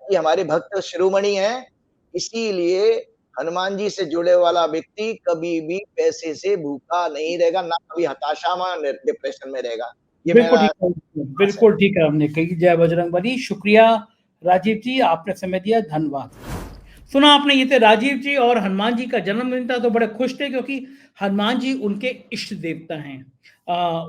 ये हमारे भक्त शिरोमणि हैं, इसीलिए हनुमान जी से जुड़े वाला व्यक्ति कभी भी पैसे से भूखा नहीं रहेगा, ना कभी हताशा में डिप्रेशन में रहेगा। ये बिल्कुल ठीक है हमने कही। जय बजरंगबली। शुक्रिया राजीव जी, आपने समय दिया, धन्यवाद। सुना आपने, ये थे राजीव जी और हनुमान जी का जन्मदिन था तो बड़े खुश थे क्योंकि हनुमान जी उनके इष्ट देवता हैं।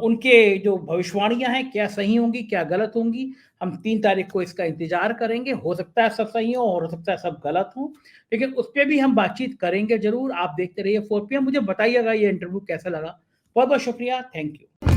उनके जो भविष्यवाणियां हैं क्या सही होंगी क्या गलत होंगी, हम 3 तारीख को इसका इंतजार करेंगे। हो सकता है सब सही हो सकता है सब गलत हो, लेकिन उस पर भी हम बातचीत करेंगे जरूर। आप देखते रहिए 4 PM। मुझे बताइएगा ये इंटरव्यू कैसा लगा। बहुत बहुत शुक्रिया, थैंक यू।